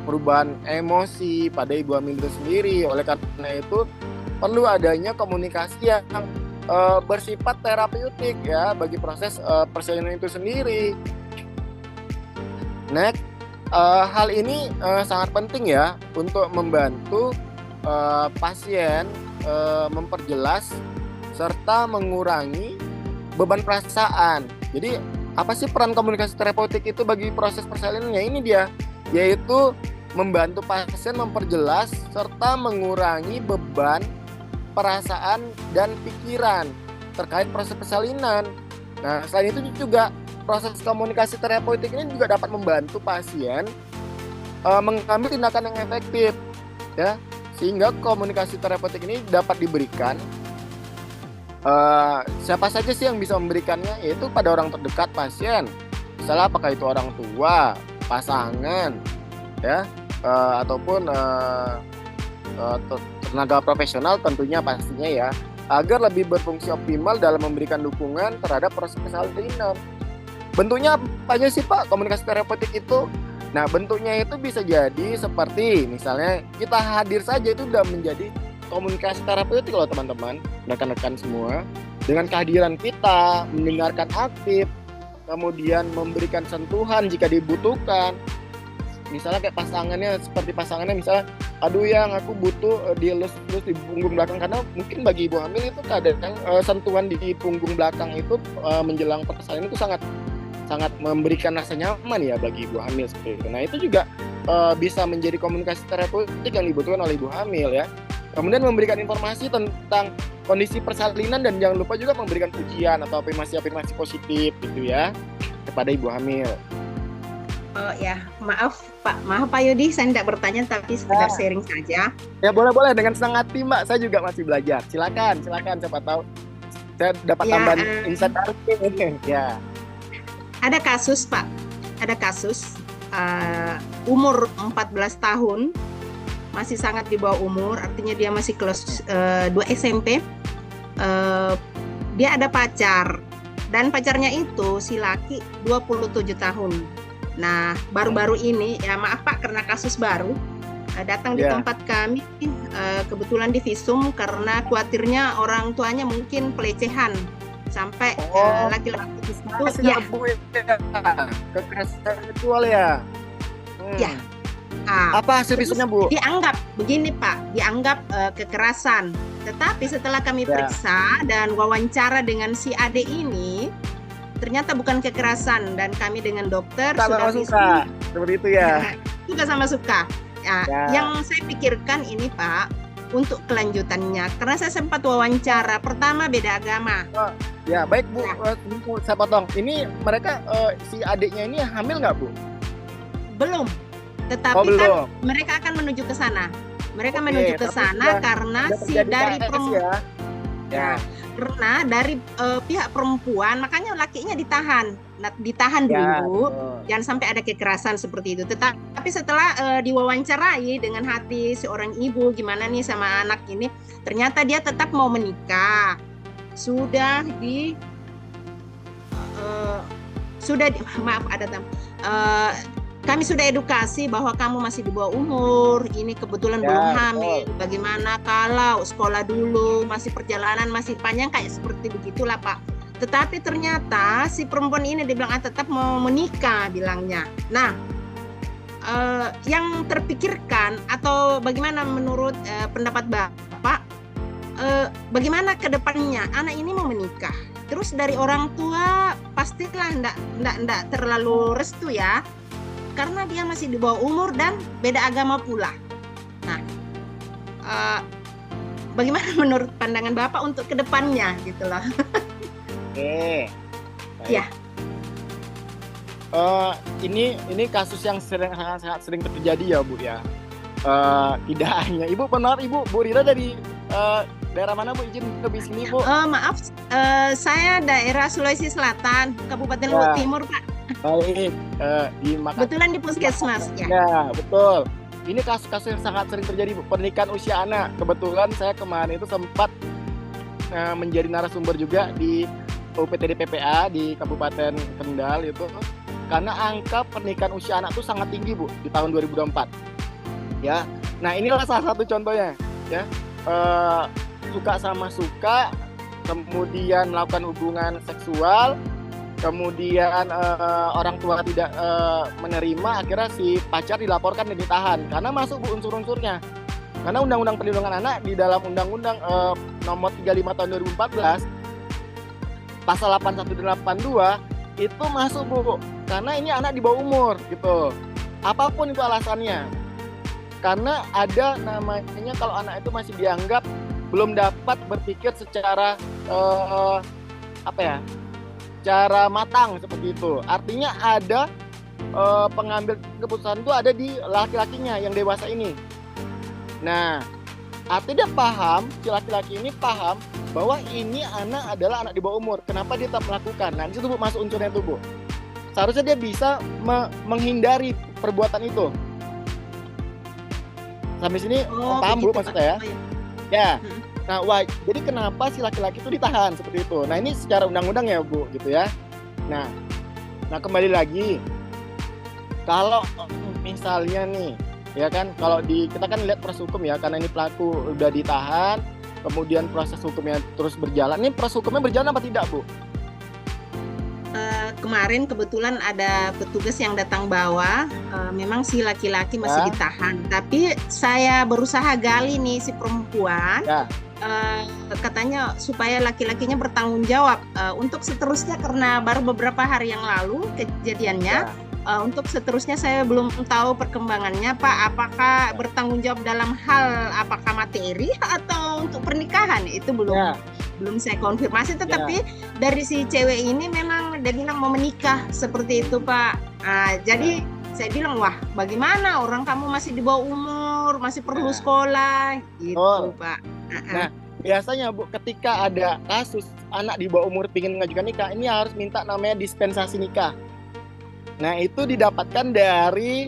perubahan emosi pada ibu hamil itu sendiri. Oleh karena itu perlu adanya komunikasi yang bersifat terapeutik ya bagi proses persalinan itu sendiri. Next, hal ini sangat penting ya untuk membantu pasien memperjelas serta mengurangi beban perasaan. Jadi apa sih peran komunikasi terapeutik itu bagi proses persalinannya? Ini dia, yaitu membantu pasien memperjelas serta mengurangi beban perasaan dan pikiran terkait proses persalinan. Nah, selain itu juga proses komunikasi terapeutik ini juga dapat membantu pasien mengambil tindakan yang efektif, ya, sehingga komunikasi terapeutik ini dapat diberikan. Siapa saja sih yang bisa memberikannya? Yaitu pada orang terdekat pasien, misalnya apakah itu orang tua, pasangan, ya, ataupun tenaga profesional tentunya pastinya ya, agar lebih berfungsi optimal dalam memberikan dukungan terhadap proses persalinan. Bentuknya apa aja sih Pak komunikasi terapeutik itu? Nah, bentuknya itu bisa jadi seperti misalnya kita hadir saja itu sudah menjadi komunikasi terapeutik loh teman-teman, rekan-rekan semua. Dengan kehadiran kita, mendengarkan aktif, kemudian memberikan sentuhan jika dibutuhkan. Misalnya kayak pasangannya misalnya, aduh yang aku butuh dielus-elus di punggung belakang, karena mungkin bagi ibu hamil itu kadang sentuhan di punggung belakang itu menjelang persalinan itu sangat memberikan rasa nyaman ya bagi ibu hamil seperti itu. Nah, itu juga bisa menjadi komunikasi terapeutik yang dibutuhkan oleh ibu hamil ya. Kemudian memberikan informasi tentang kondisi persalinan dan jangan lupa juga memberikan pujian atau afirmasi positif gitu ya kepada ibu hamil. Oh ya, maaf Pak Yudi, saya tidak bertanya tapi sekedar sharing saja. Ya boleh dengan senang hati Mbak, saya juga masih belajar. Silakan siapa tahu saya dapat tambahan insight ini. Ya. Ada kasus Pak, umur 14 tahun, masih sangat di bawah umur, artinya dia masih kelas 2 SMP. Dia ada pacar, dan pacarnya itu si laki 27 tahun. Nah, baru-baru ini, ya maaf Pak, karena kasus baru, datang di tempat kami, kebetulan di visum karena khawatirnya orang tuanya mungkin pelecehan sampai laki-laki itu ya kekerasan seksual ya. Ya. Apa hasil visumnya Bu? Dianggap begini Pak, kekerasan. Tetapi setelah kami periksa dan wawancara dengan si adik ini, ternyata bukan kekerasan, dan kami dengan dokter sudah suka seperti itu ya. Juga sama suka. Yang saya pikirkan ini Pak, untuk kelanjutannya, karena saya sempat wawancara, pertama beda agama. Ya baik Bu, saya potong. Ini mereka si adiknya ini hamil nggak Bu? Belum. Tetapi kan mereka akan menuju ke sana. Mereka menuju ke sana karena dari perempuan. Ya. Karena dari pihak perempuan, makanya lakinya ditahan dulu, jangan sampai ada kekerasan seperti itu. Tetapi setelah diwawancarai dengan hati seorang ibu, gimana nih sama anak ini, ternyata dia tetap mau menikah. Kami sudah edukasi bahwa kamu masih di bawah umur, ini kebetulan belum hamil, bagaimana kalau sekolah dulu, masih perjalanan masih panjang, kayak seperti begitulah Pak. Tetapi ternyata si perempuan ini dibilang tetap mau menikah bilangnya. Nah, yang terpikirkan atau bagaimana menurut pendapat Bapak, bagaimana ke depannya anak ini mau menikah? Terus dari orang tua pastilah enggak terlalu restu ya, karena dia masih di bawah umur dan beda agama pula. Nah, bagaimana menurut pandangan Bapak untuk kedepannya gitu loh? Oke. Ya. Ini kasus yang sangat sering terjadi ya Bu ya. Tidak hanya Ibu, maaf Ibu, Bu Rira dari daerah mana Bu, izin ke sini Bu? Maaf, saya daerah Sulawesi Selatan, Kabupaten Lombok Timur Pak. Baik, di Makassar. Kebetulan di puskesmas ya. Ya, betul. Ini kasus-kasus yang sangat sering terjadi, Bu. Pernikahan usia anak. Kebetulan saya kemarin itu sempat menjadi narasumber juga di UPTD PPA di Kabupaten Kendal itu. Karena angka pernikahan usia anak itu sangat tinggi, Bu, di tahun 2024. Ya. Nah, inilah salah satu contohnya, ya. Suka sama suka, kemudian melakukan hubungan seksual, kemudian orang tua tidak menerima, akhirnya si pacar dilaporkan dan ditahan karena masuk, Bu, unsur-unsurnya. Karena Undang-Undang Perlindungan Anak di dalam Undang-Undang nomor 35 tahun 2014 pasal 81 dan 82 itu masuk, Bu, karena ini anak di bawah umur gitu. Apapun itu alasannya. Karena ada namanya kalau anak itu masih dianggap belum dapat berpikir secara cara matang seperti itu. Artinya ada pengambil keputusan itu ada di laki-lakinya yang dewasa ini. Nah, artinya dia paham, si laki-laki ini paham bahwa ini anak adalah anak di bawah umur. Kenapa dia tetap melakukan? Nah, di situ, Bu, masuk unsurnya itu, Bu. Seharusnya dia bisa menghindari perbuatan itu. Sampai sini paham, Bu, maksudnya ya? Ya. Nah, jadi kenapa si laki-laki itu ditahan seperti itu? Nah, ini secara undang-undang ya, Bu, gitu ya. Nah kembali lagi, kalau misalnya nih, ya kan, kalau kita kan lihat proses hukum ya, karena ini pelaku udah ditahan, kemudian proses hukumnya terus berjalan. Ini proses hukumnya berjalan apa tidak, Bu? Kemarin kebetulan ada petugas yang datang bawa, memang si laki-laki masih ditahan. Tapi saya berusaha gali nih si perempuan. Katanya supaya laki-lakinya bertanggung jawab untuk seterusnya, karena baru beberapa hari yang lalu kejadiannya. Untuk seterusnya saya belum tahu perkembangannya, Pak. Apakah bertanggung jawab dalam hal apakah materi atau untuk pernikahan, itu belum saya konfirmasi. Tetapi dari si cewek ini memang dia bilang mau menikah seperti itu, Pak. Jadi saya bilang, wah, bagaimana orang kamu masih di bawah umur, masih perlu sekolah gitu, Pak. Nah, biasanya, Bu, ketika ada kasus anak di bawah umur ingin mengajukan nikah, ini harus minta namanya dispensasi nikah. Nah, itu didapatkan dari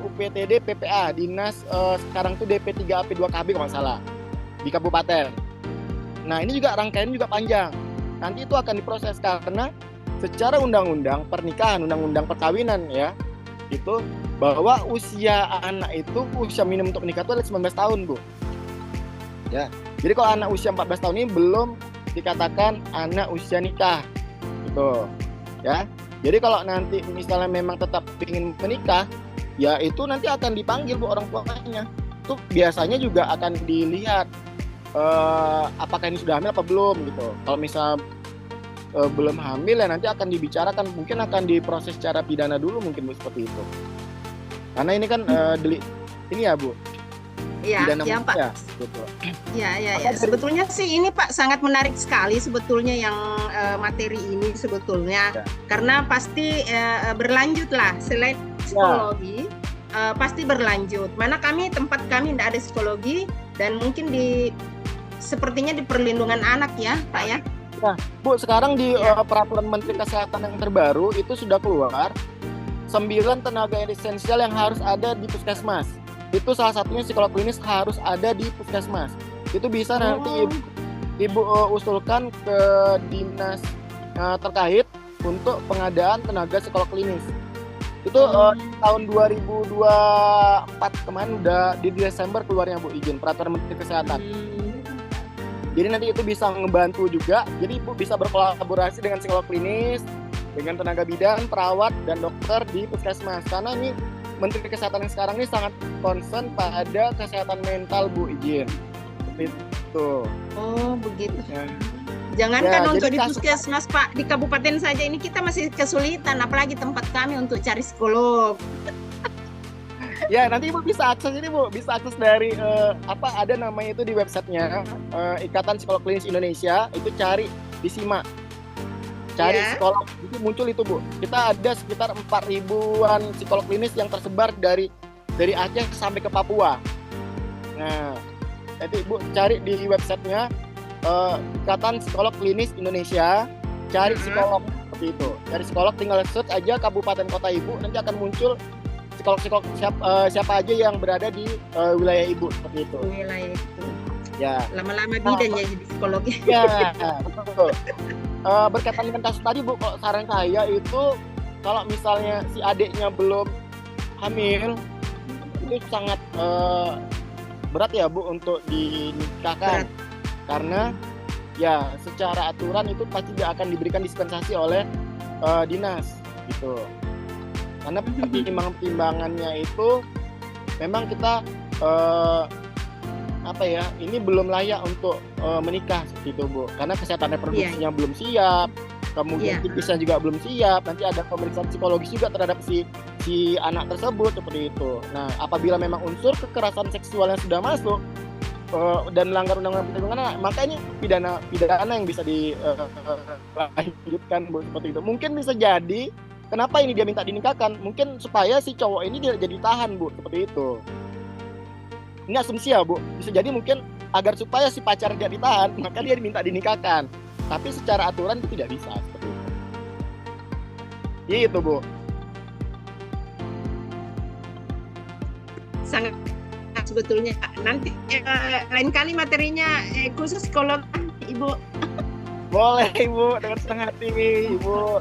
UPTD PPA, Dinas sekarang tuh DP 3AP 2KB kalau nggak salah, di kabupaten. Nah, ini juga rangkaian juga panjang. Nanti itu akan diproses karena secara undang-undang pernikahan, undang-undang perkawinan ya, itu bahwa usia anak itu, usia minimum untuk menikah itu adalah 19 tahun, Bu. Ya. Jadi kalau anak usia 14 tahun ini belum dikatakan anak usia nikah. Gitu. Ya. Jadi kalau nanti misalnya memang tetap ingin menikah, ya itu nanti akan dipanggil, Bu, orang tuanya. Itu biasanya juga akan dilihat apakah ini sudah hamil apa belum gitu. Kalau misal belum hamil, ya nanti akan dibicarakan, mungkin akan diproses secara pidana dulu mungkin, Bu, seperti itu. Karena ini kan delik ini ya, Bu. Iya, ya, Pak. Ya, gitu. Ya. Sebetulnya sih ini, Pak, sangat menarik sekali sebetulnya yang materi ini sebetulnya. Karena pasti berlanjut lah, selain psikologi pasti berlanjut. Mana tempat kami tidak ada psikologi, dan mungkin sepertinya di perlindungan anak ya, Pak ya. Nah, Bu, sekarang di peraturan Menteri Kesehatan yang terbaru itu sudah keluar 9 tenaga esensial yang harus ada di puskesmas. Itu salah satunya psikolog klinis harus ada di puskesmas. Itu bisa nanti Ibu usulkan ke dinas terkait untuk pengadaan tenaga psikolog klinis. Itu tahun 2024 kemarin udah di Desember keluarnya, Bu, izin peraturan Menteri Kesehatan. Jadi nanti itu bisa ngebantu juga. Jadi Ibu bisa berkolaborasi dengan psikolog klinis, dengan tenaga bidan, perawat, dan dokter di puskesmas. Karena ini Menteri Kesehatan yang sekarang ini sangat concern pada kesehatan mental, Bu, izin. Seperti itu. Oh, begitu. Ya. Jangankan untuk di puskesmas, Pak, di kabupaten saja ini kita masih kesulitan, apalagi tempat kami untuk cari psikolog. Ya, nanti Ibu bisa akses ini, Bu. Bisa akses dari ada namanya itu di websitenya Ikatan Psikolog Klinis Indonesia. Itu cari, disimak. Cari psikolog, itu muncul itu, Bu. Kita ada sekitar 4.000-an psikolog klinis yang tersebar dari Aceh sampai ke Papua. Nah, nanti Ibu cari di websitenya Ikatan Psikolog Klinis Indonesia, cari psikolog seperti itu. Dari psikolog tinggal search aja kabupaten kota ibu, nanti akan muncul psikolog siapa aja yang berada di wilayah ibu seperti itu. Wilayah itu. Ya. Lama-lama bidan ya jadi psikolognya. Ya, betul. Berkaitan dengan kasus tadi Bu, kalau saran saya itu kalau misalnya si adiknya belum hamil, itu sangat berat ya Bu untuk dinikahkan. Karena ya secara aturan itu pasti tidak akan diberikan dispensasi oleh dinas gitu. Karena pertimbangannya itu memang kita ini belum layak untuk menikah seperti itu Bu, karena kesehatan reproduksinya belum siap, kemudian psikisnya juga belum siap, nanti ada pemeriksaan psikologis juga terhadap si anak tersebut seperti itu. Nah, apabila memang unsur kekerasan seksualnya sudah masuk dan melanggar undang-undang perlindungan anak, maka ini pidana yang bisa dilanjutkan Bu seperti itu. Mungkin bisa jadi kenapa ini dia minta dinikahkan, mungkin supaya si cowok ini dia jadi tahan Bu seperti itu. Ini asumsi ya Bu, bisa jadi mungkin agar supaya si pacar dia ditahan, maka dia diminta dinikahkan. Tapi secara aturan itu tidak bisa seperti itu. Gitu Bu. Sangat sebetulnya nanti lain kali materinya khusus psikolog Ibu. Boleh Ibu, dengan senang hati Ibu.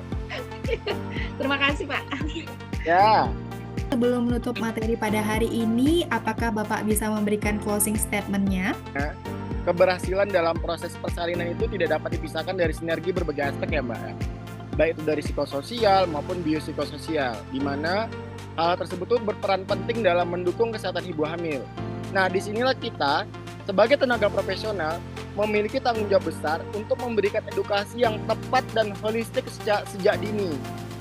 Terima kasih Pak. Ya. Sebelum menutup materi pada hari ini, apakah Bapak bisa memberikan closing statement-nya? Keberhasilan dalam proses persalinan itu tidak dapat dipisahkan dari sinergi berbagai aspek ya Mbak. Baik itu dari psikososial maupun biopsikososial, di mana hal tersebut itu berperan penting dalam mendukung kesehatan ibu hamil. Nah, disinilah kita sebagai tenaga profesional memiliki tanggung jawab besar untuk memberikan edukasi yang tepat dan holistik sejak dini.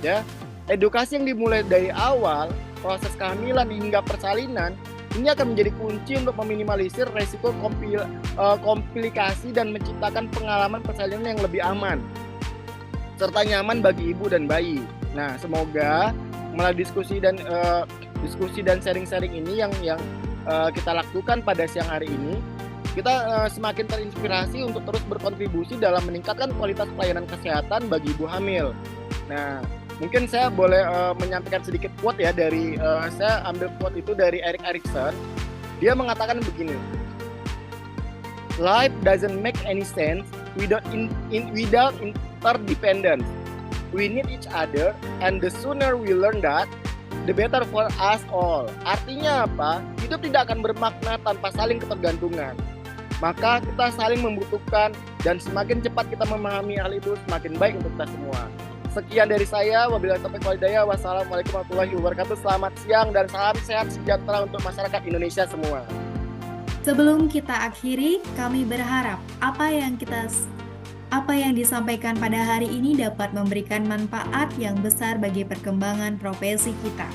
Ya, edukasi yang dimulai dari awal proses kehamilan hingga persalinan ini akan menjadi kunci untuk meminimalisir resiko komplikasi dan menciptakan pengalaman persalinan yang lebih aman serta nyaman bagi ibu dan bayi. Nah, semoga melalui diskusi dan sharing-sharing ini yang kita lakukan pada siang hari ini, kita semakin terinspirasi untuk terus berkontribusi dalam meningkatkan kualitas pelayanan kesehatan bagi ibu hamil. Nah, mungkin saya boleh menyampaikan sedikit quote ya dari saya ambil quote itu dari Erik Erikson. Dia mengatakan begini, "Life doesn't make any sense without interdependence. We need each other, and the sooner we learn that, the better for us all." Artinya apa? Hidup tidak akan bermakna tanpa saling ketergantungan. Maka kita saling membutuhkan, dan semakin cepat kita memahami hal itu, semakin baik untuk kita semua. Sekian dari saya, wabillahi taufiq wal hidayah. Wassalamualaikum warahmatullahi wabarakatuh. Selamat siang dan salam sehat sejahtera untuk masyarakat Indonesia semua. Sebelum kita akhiri, kami berharap apa yang disampaikan pada hari ini dapat memberikan manfaat yang besar bagi perkembangan profesi kita.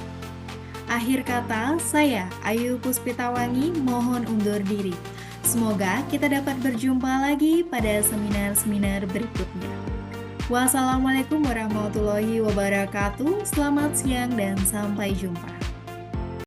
Akhir kata, saya Ayu Puspitawangi mohon undur diri. Semoga kita dapat berjumpa lagi pada seminar-seminar berikutnya. Wassalamualaikum warahmatullahi wabarakatuh. Selamat siang dan sampai jumpa.